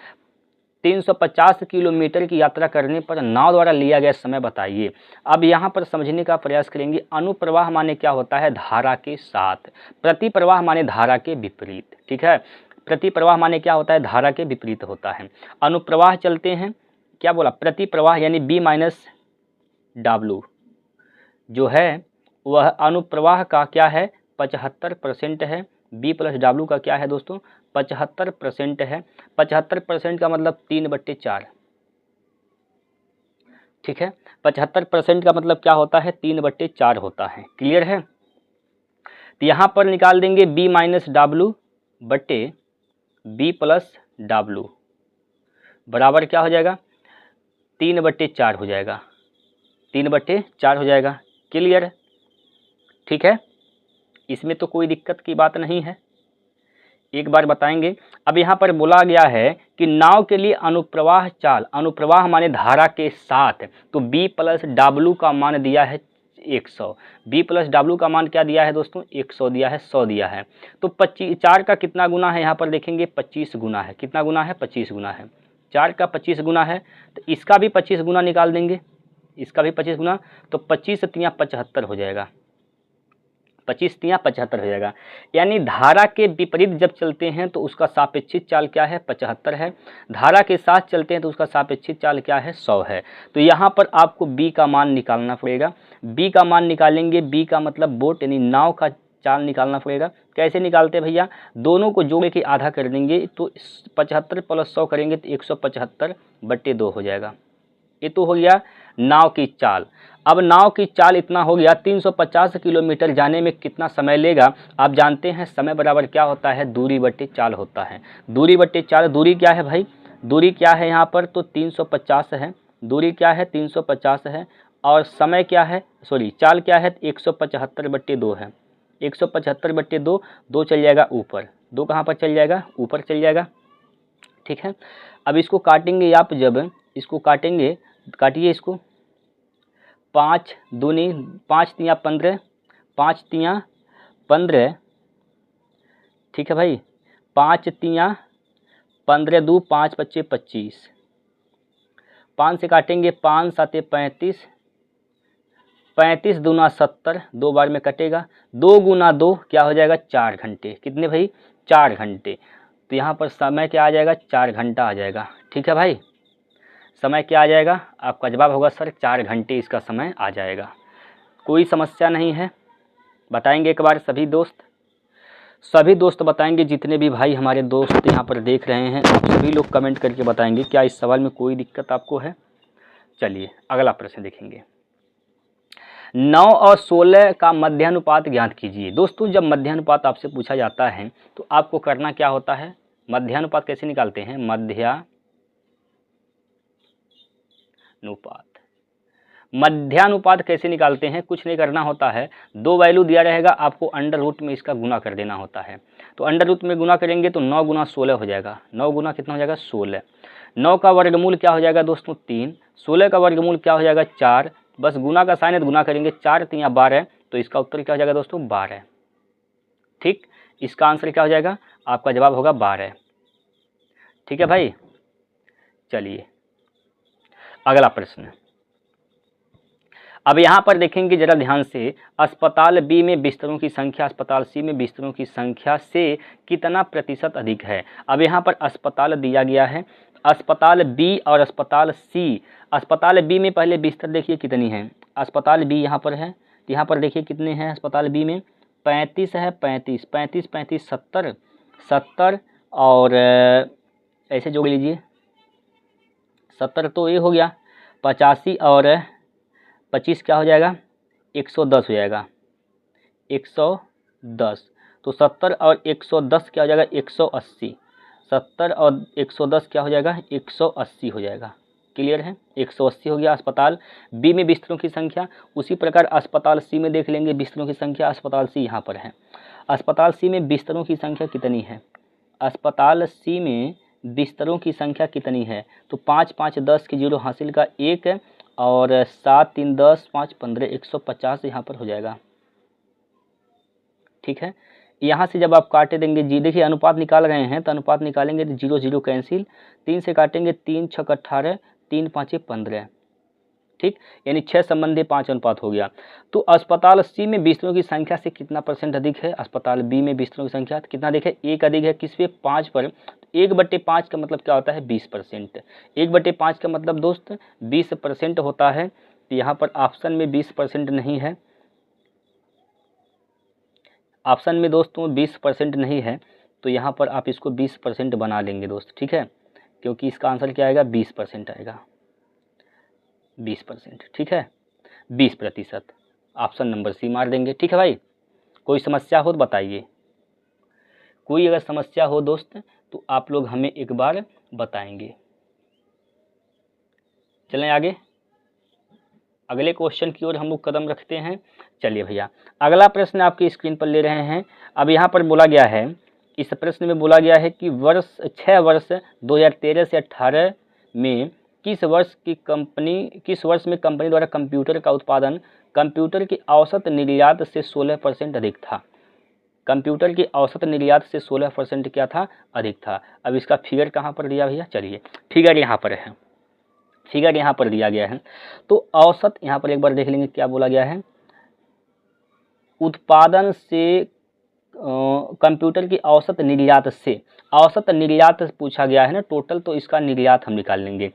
350 किलोमीटर की यात्रा करने पर नाव द्वारा लिया गया समय बताइए। अब यहाँ पर समझने का प्रयास करेंगे, अनुप्रवाह माने क्या होता है धारा के साथ, प्रति प्रवाह माने धारा के विपरीत। ठीक है, प्रति प्रवाह माने क्या होता है धारा के विपरीत होता है। अनुप्रवाह चलते हैं, क्या बोला प्रति प्रवाह यानी बी माइनस डब्लू जो है वह अनुप्रवाह का क्या है 75% है, बी प्लस डब्लू का क्या है दोस्तों 75% है। 75% का मतलब 3/4। ठीक है, 75% का मतलब क्या होता है 3/4 होता है। क्लियर है। तो यहाँ पर निकाल देंगे बी माइनस डब्लू बट्टे बी प्लस डब्लू बराबर क्या हो जाएगा 3/4 हो जाएगा, 3/4 हो जाएगा। क्लियर। ठीक है, इसमें तो कोई दिक्कत की बात नहीं है, एक बार बताएंगे। अब यहाँ पर बोला गया है कि नाव के लिए अनुप्रवाह चाल, अनुप्रवाह माने धारा के साथ, तो बी प्लस डब्लू का मान दिया है 100, बी प्लस डब्लू का मान क्या दिया है दोस्तों 100 दिया है, 100 दिया है। तो 4 का कितना गुना है यहाँ पर देखेंगे 25 गुना है। कितना गुना है 25 गुना है, 4 का 25 गुना है, तो इसका भी 25 गुना निकाल देंगे, इसका भी 25 गुना, तो 25 तियाँ 75 हो जाएगा, 25 तियाँ 75 हो जाएगा। यानी धारा के विपरीत जब चलते हैं तो उसका सापेक्षिक चाल क्या है 75 है, धारा के साथ चलते हैं तो उसका सापेक्षिक चाल क्या है 100 है। तो यहाँ पर आपको बी का मान निकालना पड़ेगा। बी का मान निकालेंगे, बी का मतलब बोट यानी नाव का चाल निकालना पड़ेगा। कैसे निकालते हैं भैया, दोनों को जोड़ के आधा कर देंगे, तो 75 + 100 करेंगे तो 175/2 हो जाएगा। ये तो हो गया नाव की चाल। अब नाव की चाल इतना हो गया, 350 किलोमीटर जाने में कितना समय लेगा। आप जानते हैं समय बराबर क्या होता है दूरी बट्टे चाल होता है। दूरी बट्टे चाल, दूरी क्या है भाई, दूरी क्या है यहाँ पर तो 350 है, दूरी क्या है 350 है, और समय क्या है चाल क्या है 175/2 है। 175/2, 2 चल जाएगा ऊपर, 2 कहाँ पर चल जाएगा ऊपर चल जाएगा। ठीक है, अब इसको काटेंगे आप, जब इसको काटेंगे, काटिए इसको, 5 दूनी 5 तियाँ 15, 5 तियाँ 15। ठीक है भाई, 5 तियाँ 15, 2 5 25 25, 5 से काटेंगे 5 7 35, 35 दूना 70, 2 बार में कटेगा, 2 गुना 2 क्या हो जाएगा 4 घंटे। कितने भाई 4 घंटे। तो यहाँ पर समय क्या आ जाएगा, 4 घंटा आ जाएगा। ठीक है भाई, समय क्या आ जाएगा, आपका जवाब होगा सर 4 घंटे इसका समय आ जाएगा। कोई समस्या नहीं है, बताएंगे एक बार सभी दोस्त बताएंगे, जितने भी भाई हमारे दोस्त यहाँ पर देख रहे हैं सभी लोग कमेंट करके बताएंगे क्या इस सवाल में कोई दिक्कत आपको है। चलिए अगला प्रश्न देखेंगे। 9 और 16 का मध्यानुपात ज्ञात कीजिए। दोस्तों जब मध्यानुपात आपसे पूछा जाता है तो आपको करना क्या होता है, मध्यानुपात कैसे निकालते हैं, मध्यानुपात कैसे निकालते हैं, कुछ नहीं करना होता है, 2 वैल्यू दिया रहेगा, आपको अंडर रूट में इसका गुना कर देना होता है। तो अंडर रूट में गुना करेंगे तो 9 गुना 16 हो जाएगा, 9 गुना कितना हो जाएगा 16। 9 का वर्गमूल क्या हो जाएगा दोस्तों 3, 16 का वर्गमूल क्या हो जाएगा 4, बस गुना का साइन है, गुना करेंगे 4 3 12, तो इसका उत्तर क्या हो जाएगा दोस्तों 12। ठीक, इसका आंसर क्या हो जाएगा, आपका जवाब होगा 12। ठीक है भाई, चलिए अगला प्रश्न। अब यहाँ पर देखेंगे जरा ध्यान से, अस्पताल बी में बिस्तरों की संख्या अस्पताल सी में बिस्तरों की संख्या से कितना प्रतिशत अधिक है। अब यहाँ पर अस्पताल दिया गया है, अस्पताल बी और अस्पताल सी। अस्पताल बी में पहले बिस्तर देखिए कितनी है, अस्पताल बी यहाँ पर है, यहाँ पर देखिए कितने हैं अस्पताल बी में, 35 है, 35 35 35 70 70 और ऐसे जोड़ लीजिए, 70 तो ये हो गया, 85 और 25 क्या हो जाएगा 110 हो जाएगा, 110। तो 70 और 110 क्या हो जाएगा 180, 70 और 110 क्या हो जाएगा 180 हो जाएगा। क्लियर है, 180 हो गया अस्पताल बी में बिस्तरों की संख्या। उसी प्रकार अस्पताल सी में देख लेंगे बिस्तरों की संख्या, अस्पताल सी यहाँ पर है, अस्पताल सी में बिस्तरों की संख्या कितनी है, अस्पताल सी में बिस्तरों की संख्या कितनी है, तो 5 5 10 की 0 हासिल का 1 और 7 3 10 5 15 150 यहाँ पर हो जाएगा। ठीक है, यहाँ से जब आप काटे देंगे जी, देखिए अनुपात निकाल रहे हैं तो अनुपात निकालेंगे तो 0 0 कैंसिल, 3 से काटेंगे 3 6 18 3 5 15। ठीक, यानी 6 संबंधी 5 अनुपात हो गया। तो अस्पताल सी में बिस्तरों की संख्या से कितना परसेंट अधिक है, अस्पताल बी में बिस्तरों की संख्या कितना अधिक है, 1 अधिक है, किस पे 5 पर। 1/5 का मतलब क्या होता है 20%, 1/5 का मतलब दोस्त 20% होता है। तो यहाँ पर ऑप्शन में 20% नहीं है, ऑप्शन में दोस्तों 20% नहीं है, तो यहाँ पर आप इसको 20% बना लेंगे दोस्त। ठीक है, क्योंकि इसका आंसर क्या आएगा 20% आएगा, 20%। ठीक है, 20%, ऑप्शन नंबर सी मार देंगे। ठीक है भाई, कोई समस्या हो तो बताइए, कोई अगर समस्या हो दोस्त तो आप लोग हमें एक बार बताएंगे। चलें आगे, अगले क्वेश्चन की ओर हम लोग कदम रखते हैं। चलिए भैया अगला प्रश्न आपकी स्क्रीन पर ले रहे हैं। अब यहाँ पर बोला गया है, इस प्रश्न में बोला गया है कि 6 वर्ष 2013 से 18 में किस वर्ष में कंपनी द्वारा कंप्यूटर का उत्पादन कंप्यूटर की औसत निर्यात से 16% अधिक था। कंप्यूटर की औसत निर्यात से 16% क्या था, अधिक था। अब इसका फिगर कहाँ पर दिया भैया, चलिए फिगर यहाँ पर है, फिगर यहाँ पर दिया गया है। तो औसत यहाँ पर एक बार देख लेंगे क्या बोला गया है, उत्पादन से कंप्यूटर की औसत निर्यात से, औसत निर्यात पूछा गया है ना टोटल, तो इसका निर्यात हम निकाल लेंगे।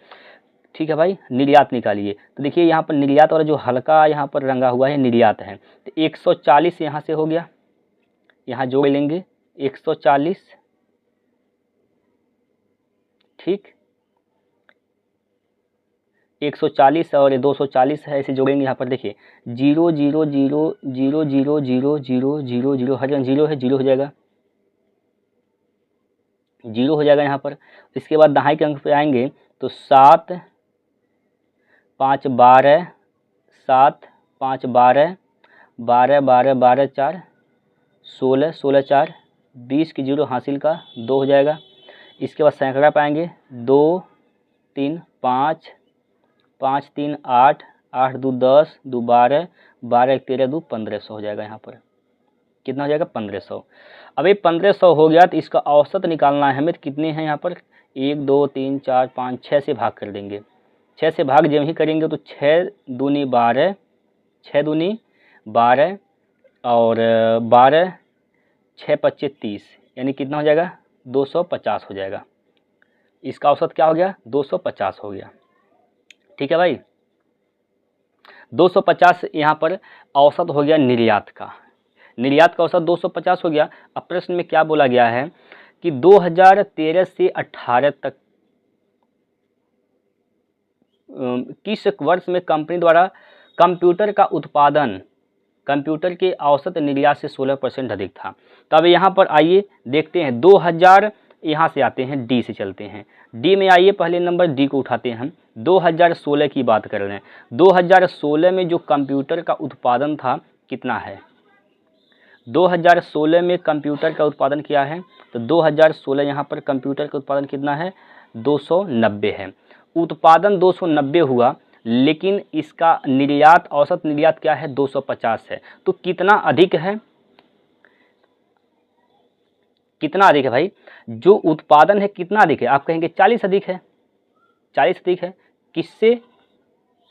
ठीक है भाई, निर्यात निकालिए। तो देखिए यहाँ पर निर्यात और जो हल्का यहाँ पर रंगा हुआ है निर्यात है, तो 140 यहाँ से हो गया, यहाँ जोड़ लेंगे 140। ठीक, 140 और 240 है, ऐसे जोड़ेंगे। यहाँ पर देखिए 0 0 0 0 0 0 0 0 0 हर जगह 0 है, 0 हो जाएगा, 0 हो जाएगा यहाँ पर। इसके बाद दहाई के अंक पे आएंगे तो 7 5 12 7 5 12 12 12 12 4 16 16 4 20 की 0 हासिल का 2 हो जाएगा। इसके बाद सैकड़ा पाएंगे 2 3 5 5 3 8 8 2 10 2 12 12 1 13 2 1500 हो जाएगा। यहाँ पर कितना हो जाएगा 1500। अब ये 1500 हो गया तो इसका औसत निकालना है हमें, तो कितने हैं यहाँ पर 1 2 3 4 5 6 से भाग कर देंगे। 6 से भाग जब ही करेंगे तो 6 दूनी 12 6 दूनी 12 और 12 6 25 30, यानी कितना हो जाएगा 250 हो जाएगा। इसका औसत क्या हो गया? 250 हो गया। ठीक है भाई, 250 यहाँ पर औसत हो गया निर्यात का। निर्यात का औसत 250 हो गया। अब प्रश्न में क्या बोला गया है कि 2013 से 18 तक किस वर्ष में कंपनी द्वारा कंप्यूटर का उत्पादन कंप्यूटर के औसत निर्यात से 16% अधिक था। तो अब यहाँ पर आइए देखते हैं 2000, यहाँ से आते हैं डी से चलते हैं। डी में आइए, पहले नंबर डी को उठाते हैं हम। 2016 की बात कर रहे हैं। 2016 में जो कंप्यूटर का उत्पादन था कितना है? 2016 में कंप्यूटर का उत्पादन क्या है? तो 2016 यहाँ पर कंप्यूटर का उत्पादन कितना है? 290 है। उत्पादन 290 हुआ, लेकिन इसका निर्यात, औसत निर्यात क्या है? 250 है। तो कितना अधिक है? कितना अधिक है भाई? जो उत्पादन है कितना अधिक है? आप कहेंगे 40 अधिक है। 40 अधिक है किससे?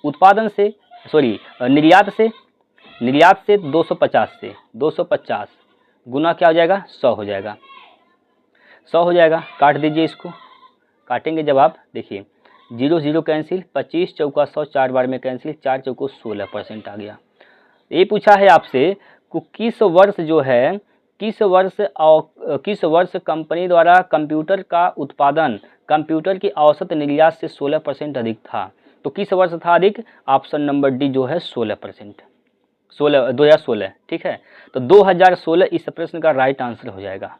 उत्पादन से, सॉरी निर्यात से। निर्यात से 250 से 250 गुना क्या हो जाएगा? 100 हो जाएगा। 100 हो जाएगा। काट दीजिए इसको। काटेंगे जब आप देखिए 0 0 कैंसिल, 25 चौका 100, 4 बार में कैंसिल, 4 चौको 16% आ गया। ये पूछा है आपसे कि किस वर्ष जो है, किस वर्ष कंपनी द्वारा कंप्यूटर का उत्पादन कंप्यूटर की औसत निर्यात से 16% अधिक था। तो किस वर्ष था अधिक? ऑप्शन नंबर डी जो है 16%, 2016। ठीक है, तो 2016 इस प्रश्न का राइट आंसर हो जाएगा।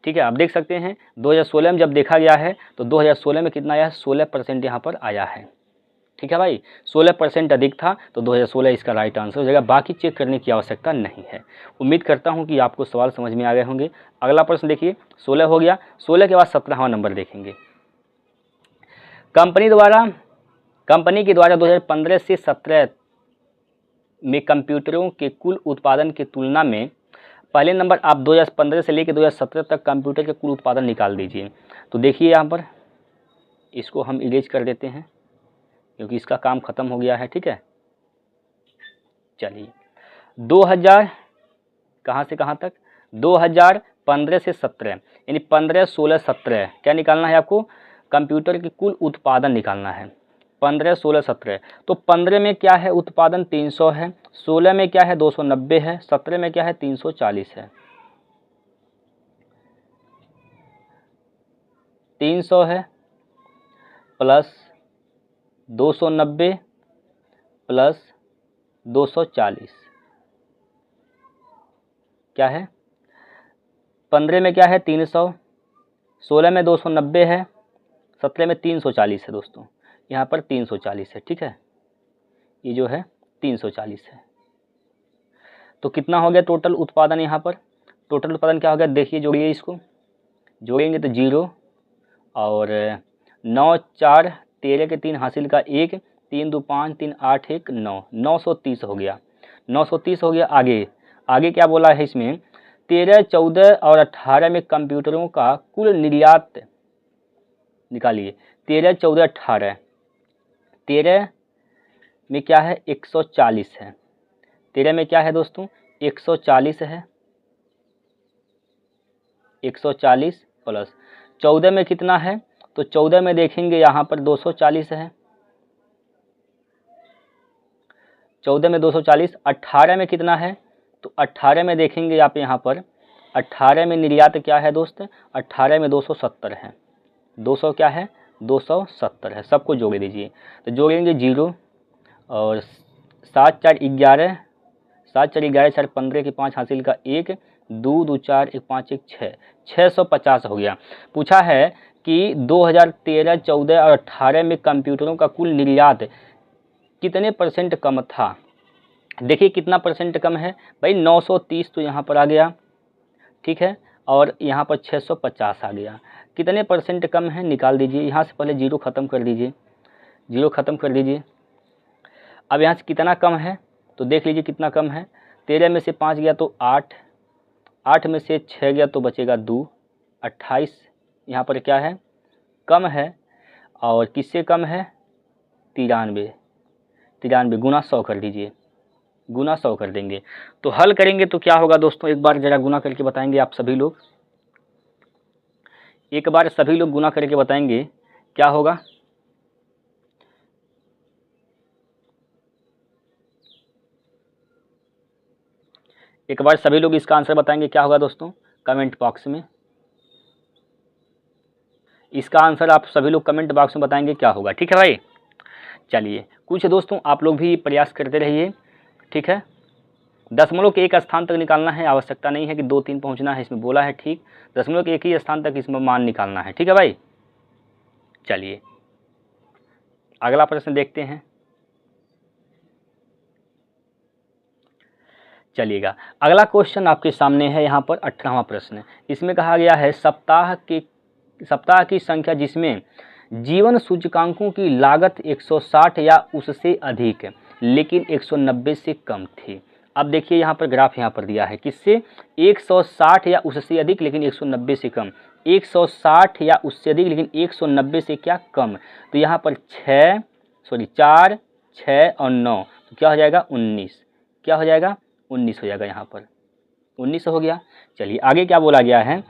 ठीक है, आप देख सकते हैं 2016 में जब देखा गया है तो 2016 में कितना आया है? 16% यहाँ पर आया है। ठीक है भाई, 16% अधिक था, तो 2016 इसका राइट आंसर हो जाएगा। बाकी चेक करने की आवश्यकता नहीं है। उम्मीद करता हूँ कि आपको सवाल समझ में आ गए होंगे। अगला प्रश्न देखिए, 16 हो गया। 16 के बाद 17वां नंबर देखेंगे। कंपनी के द्वारा 2015 से 17 में कंप्यूटरों के कुल उत्पादन की तुलना में, पहले नंबर आप 2015 से लेकर 2017 तक कंप्यूटर के कुल उत्पादन निकाल दीजिए। तो देखिए यहाँ पर, इसको हम इरेज कर देते हैं क्योंकि इसका काम खत्म हो गया है। ठीक है, चलिए 2000 कहाँ से कहाँ तक? 2015 से 17, यानी 15, 16, 17 क्या निकालना है आपको? कंप्यूटर की कुल उत्पादन निकालना है। 15, 16, 17। तो 15 में क्या है? उत्पादन 300 है। 16 में क्या है? 290 है। 17 में क्या है? 340 है। 300 है प्लस 290 प्लस 240 क्या है? 15 में क्या है? 300, 16 में 290 है, 17 में 340 है। दोस्तों यहाँ पर 340 है। ठीक है, ये जो है 340 है। तो कितना हो गया टोटल उत्पादन? यहाँ पर टोटल उत्पादन क्या हो गया? देखिए, जोड़िए, इसको जोड़ेंगे तो 0 और 9 4 13 के 3 हासिल का 1, 3 2 5 3 8 1 9, 930 हो गया। 930 हो गया। आगे क्या बोला है इसमें? 13, 14 और 18 में कंप्यूटरों का कुल निर्यात निकालिए। 13, 14, 18। 13 में क्या है? 140 है। 13 में क्या है दोस्तों? 140 है। 140 प्लस 14 में कितना है? तो 14 में देखेंगे यहाँ पर 240 है। 14 में 240। 18 में कितना है? तो 18 में देखेंगे आप यहाँ पर 18 में निर्यात क्या है दोस्त? 18 में 270 है। 200 क्या है? 270 है। सबको जोड़ दीजिए। तो जोड़ेंगे 0 और 7 4 11, 7 4 11, 4 15 के 5 हासिल का 1, 2 2 4 1 5 1 6, 650 हो गया। पूछा है कि 2013, 14 और 18 में कंप्यूटरों का कुल निर्यात कितने परसेंट कम था? देखिए कितना परसेंट कम है भाई? 930 तो यहाँ पर आ गया। ठीक है, और यहाँ पर 650 आ गया। कितने परसेंट कम है? निकाल दीजिए। यहाँ से पहले 0 ख़त्म कर दीजिए। 0 ख़त्म कर दीजिए। अब यहाँ से कितना कम है तो देख लीजिए कितना कम है। 13 में से 5 गया तो 8, 8 में से 6 गया तो बचेगा 2, 28 यहाँ पर क्या है? कम है। और किससे कम है? 93। 93 गुना 100 कर दीजिए। गुना 100 कर देंगे तो हल करेंगे तो क्या होगा दोस्तों? एक बार ज़रा गुना करके बताएंगे आप सभी लोग। एक बार सभी लोग गुना करके बताएंगे क्या होगा। एक बार सभी लोग इसका आंसर बताएंगे क्या होगा दोस्तों कमेंट बॉक्स में। इसका आंसर आप सभी लोग कमेंट बॉक्स में बताएंगे क्या होगा। ठीक है भाई, चलिए कुछ दोस्तों आप लोग भी प्रयास करते रहिए। ठीक है, दशमलव के एक स्थान तक निकालना है, आवश्यकता नहीं है कि 2-3 पहुंचना है, इसमें बोला है ठीक, दशमलव के एक ही स्थान तक इसमें मान निकालना है। ठीक है भाई, चलिए अगला प्रश्न देखते हैं। चलिएगा, अगला क्वेश्चन आपके सामने है यहाँ पर 18वां प्रश्न। इसमें कहा गया है सप्ताह की संख्या जिसमें जीवन सूचकांकों की लागत 160 या उससे अधिक लेकिन 190 से कम थी। अब देखिए यहाँ पर ग्राफ यहाँ पर दिया है किससे, 160 या उससे अधिक लेकिन 190 से कम, 160 या उससे अधिक लेकिन 190 से क्या कम। तो यहाँ पर 4, 6 और 9, तो क्या हो जाएगा 19, क्या हो जाएगा 19 हो जाएगा, यहाँ पर 19 हो गया। चलिए आगे क्या बोला गया है,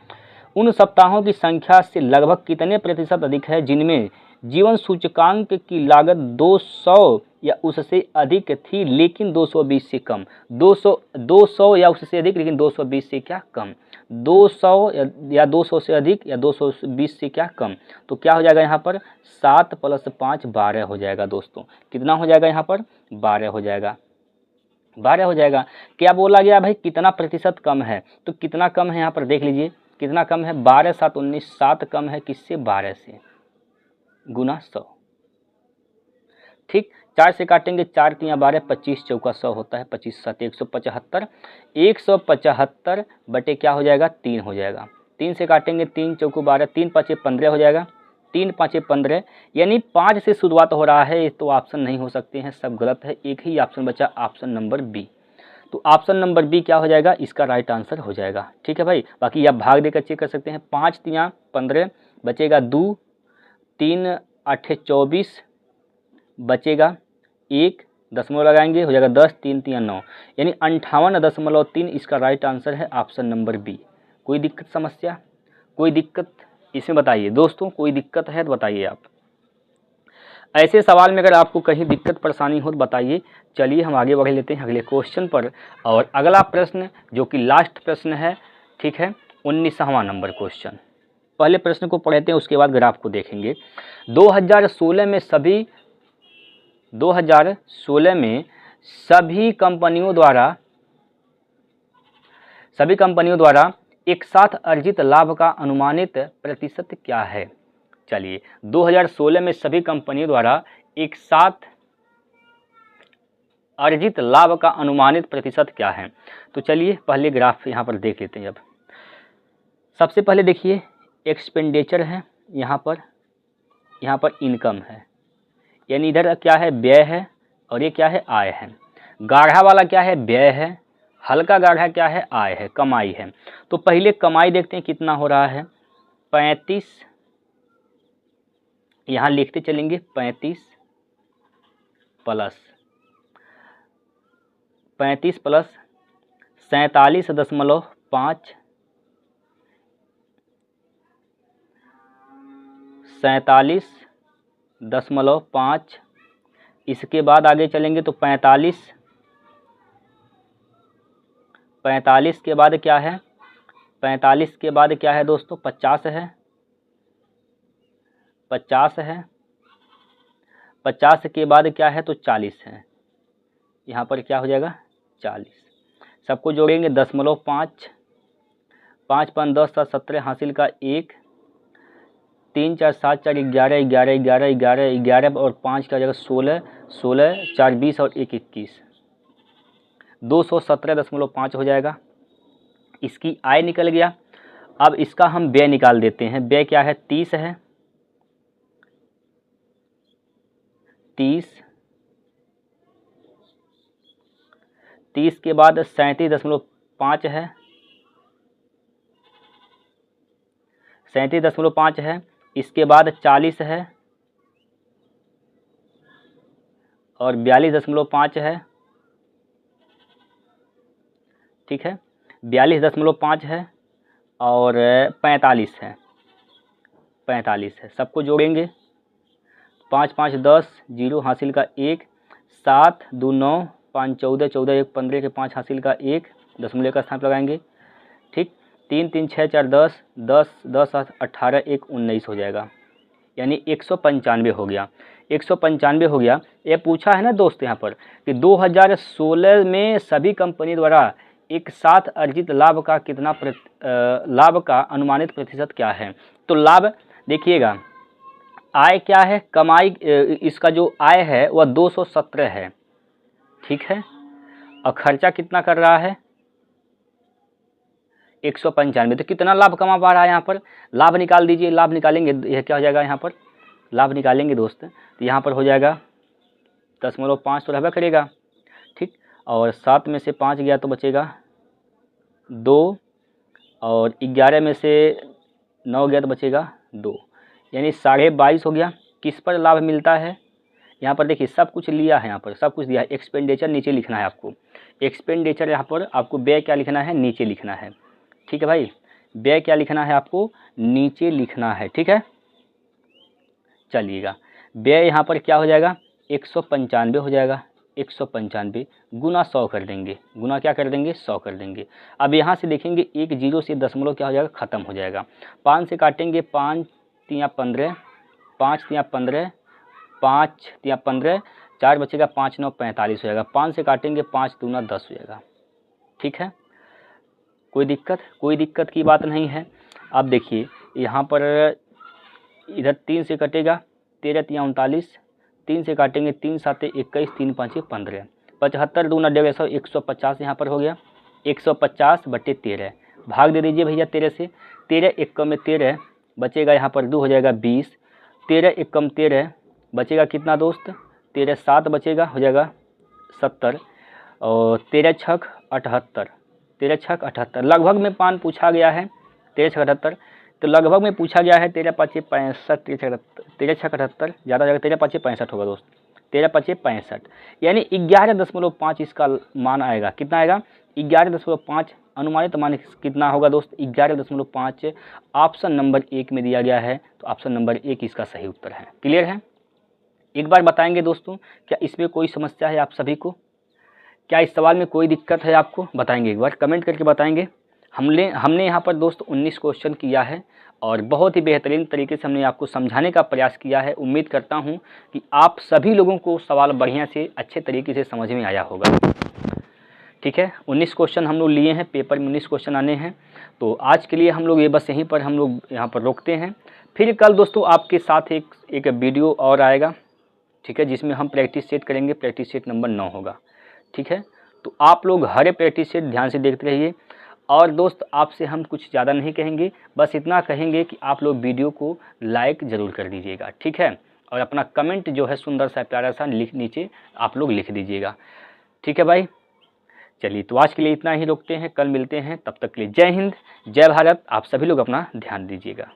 उन सप्ताहों की संख्या से लगभग कितने प्रतिशत अधिक है जिनमें जीवन सूचकांक की लागत 200 या उससे अधिक थी लेकिन 220 से कम। 200 या उससे अधिक लेकिन 220 से क्या कम, 200 या 200 से अधिक या 220 से क्या कम। तो क्या हो जाएगा यहाँ पर 7 + 5 12 हो जाएगा दोस्तों। कितना हो जाएगा यहाँ पर 12 हो जाएगा, 12 हो जाएगा। क्या बोला गया भाई कितना प्रतिशत कम है, तो कितना कम है यहाँ पर देख लीजिए कितना कम है, 12 7 19, 7 कम है किससे 12 से, गुना 100। ठीक, 4 से काटेंगे, 4 × 12 25 चौका 100 होता है, 25 7 175, 175 बटे क्या हो जाएगा 3 हो जाएगा। 3 से काटेंगे, 3 चौको 12, 3 5 15 हो जाएगा, 3 5 15 यानी 5 से शुरुआत हो रहा है, तो ऑप्शन नहीं हो सकते हैं, सब गलत है। एक ही ऑप्शन बचा, ऑप्शन नंबर बी। तो ऑप्शन नंबर बी क्या हो जाएगा, इसका राइट आंसर हो जाएगा। ठीक है भाई, बाकी आप भाग देकर चेक कर सकते हैं। 5 × 15 बचेगा 2, 3 8 24 बचेगा 1, दशमलव लगाएंगे हो जाएगा 10, 3 3 9 यानी 58.3 इसका राइट आंसर है ऑप्शन नंबर बी। कोई दिक्कत समस्या, कोई दिक्कत इसमें बताइए दोस्तों, कोई दिक्कत है तो बताइए आप। ऐसे सवाल में अगर आपको कहीं दिक्कत परेशानी हो तो बताइए। चलिए हम आगे बढ़ लेते हैं अगले क्वेश्चन पर। और अगला प्रश्न जो कि लास्ट प्रश्न है, ठीक है, 19वां नंबर क्वेश्चन। पहले प्रश्न को पढ़ते हैं उसके बाद ग्राफ को देखेंगे। 2016 में सभी कंपनियों द्वारा एक साथ अर्जित लाभ का अनुमानित प्रतिशत क्या है। चलिए 2016 में सभी कंपनियों द्वारा एक साथ अर्जित लाभ का अनुमानित प्रतिशत क्या है। तो चलिए पहले ग्राफ यहाँ पर देख लेते हैं। अब सबसे पहले देखिए एक्सपेंडिचर है, यहाँ पर इनकम है, यानी इधर क्या है व्यय है और ये क्या है आय है। गाढ़ा वाला क्या है व्यय है, हल्का गाढ़ा क्या है आय है, कमाई है। तो पहले कमाई देखते हैं कितना हो रहा है, 35, यहाँ लिखते चलेंगे 35 प्लस 47.5, इसके बाद आगे चलेंगे तो 45 के बाद क्या है, 45 के बाद क्या है दोस्तों 50 है, 50 है, 50 के बाद क्या है तो 40 है, यहाँ पर क्या हो जाएगा 40। सबको जोड़ेंगे 0.5, 5 5 10 7 17 हासिल का 1, 3 4 7 4 11 11 11 11 11 और 5 का हो जाएगा 16 16 4 20 और 1 21, 217.5 हो जाएगा। इसकी आय निकल गया। अब इसका हम व्यय निकाल देते हैं। व्यय क्या है 30 है, 30 के बाद 37.5 है, 37.5 है, इसके बाद 40 है और 42.5 है। ठीक है, 42.5 है और 45 है, 45 है। सबको जोड़ेंगे, 5 5 10, 0 हासिल का 1, 7 2 9, 5 14, 14 1 15 के 5 हासिल का 1, दशमलव का स्थान लगाएंगे। ठीक, 3 3 6 4 10, 10 10 7 18 1 19 हो जाएगा, यानी 195 हो गया। 195 हो गया। ये पूछा है ना दोस्त यहाँ पर कि 2016 में सभी कंपनी द्वारा एक साथ अर्जित लाभ का कितना लाभ का अनुमानित प्रतिशत क्या है। तो लाभ देखिएगा, आय क्या है, कमाई, इसका जो आय है वह 217 है, ठीक है, और खर्चा कितना कर रहा है 195। तो कितना लाभ कमा पा रहा है यहाँ पर, लाभ निकाल दीजिए। लाभ निकालेंगे, यह क्या हो जाएगा, यहाँ पर लाभ निकालेंगे दोस्त, तो यहाँ पर हो जाएगा 10.5 तो रहबा करेगा, ठीक, और 7 में से 5 गया तो बचेगा 2, और 11 में से 9 गया तो बचेगा 2, यानी 22.5 हो गया। किस पर लाभ मिलता है, यहाँ पर देखिए सब कुछ लिया है, यहाँ पर सब कुछ दिया है। एक्सपेंडिचर नीचे लिखना है आपको, एक्सपेंडिचर यहाँ पर आपको व्यय क्या लिखना है, नीचे लिखना है, ठीक है भाई, व्यय क्या लिखना है आपको, नीचे लिखना है, ठीक है। चलिएगा, व्यय यहाँ पर क्या हो जाएगा 195 हो जाएगा, 195 गुना 100 कर देंगे, गुना क्या कर देंगे 100 कर देंगे। अब यहाँ से देखेंगे 1 0 से दशमलव क्या हो जाएगा, ख़त्म हो जाएगा। 5 से काटेंगे, 5 3 15, 5 3 15, 5 3 15, 4 बचेगा, 5 9 45 हो जाएगा। 5 से काटेंगे, 5 दूना 10 हो जाएगा, ठीक है। कोई दिक्कत की बात नहीं है। अब देखिए यहाँ पर इधर 3 से कटेगा, 13 3 39, 3 से काटेंगे, 3 7 21, 3 5 15, 75 दूना 150, 150 यहाँ पर हो गया। 150/13 भाग दे दीजिए भैया 13 से, 13 1 कम में 13 बचेगा, यहाँ पर 2 हो जाएगा 20, 13 1 कम 13 बचेगा कितना दोस्त, 13 7 बचेगा, हो जाएगा 70, और 13 6 78, 13 6 78 लगभग में पान पूछा गया है, 13 6 78 तो लगभग में पूछा गया है। 13 5 65, 13 6 78 ज़्यादा हो जाएगा, 13 5 65 होगा दोस्त, 13 5 65, यानी 11.5 इसका मान आएगा। कितना आएगा 11.5, अनुमानित मान कितना होगा दोस्त 11.5। ऑप्शन नंबर 1 में दिया गया है, तो ऑप्शन नंबर 1 इसका सही उत्तर है। क्लियर है। एक बार बताएंगे दोस्तों, क्या इसमें कोई समस्या है आप सभी को, क्या इस सवाल में कोई दिक्कत है आपको, बताएंगे एक बार कमेंट करके बताएंगे। हमने यहाँ पर दोस्त 19 क्वेश्चन किया है और बहुत ही बेहतरीन तरीके से हमने आपको समझाने का प्रयास किया है। उम्मीद करता हूँ कि आप सभी लोगों को सवाल बढ़िया से अच्छे तरीके से समझ में आया होगा, ठीक है। 19 क्वेश्चन हम लोग लिए हैं, पेपर में 19 क्वेश्चन आने हैं। तो आज के लिए हम लोग ये बस यहीं पर हम लोग यहाँ पर रोकते हैं। फिर कल दोस्तों आपके साथ एक वीडियो और आएगा, ठीक है, जिसमें हम प्रैक्टिस सेट करेंगे। प्रैक्टिस सेट नंबर 9 होगा, ठीक है। तो आप लोग हर प्रैक्टिस सेट ध्यान से देखते रहिए। और दोस्त आपसे हम कुछ ज़्यादा नहीं कहेंगे, बस इतना कहेंगे कि आप लोग वीडियो को लाइक ज़रूर कर दीजिएगा, ठीक है, और अपना कमेंट जो है सुंदर सा प्यारा सा नीचे आप लोग लिख दीजिएगा, ठीक है भाई। चलिए, तो आज के लिए इतना ही रोकते हैं, कल मिलते हैं, तब तक के लिए जय हिंद, जय भारत। आप सभी लोग अपना ध्यान दीजिएगा।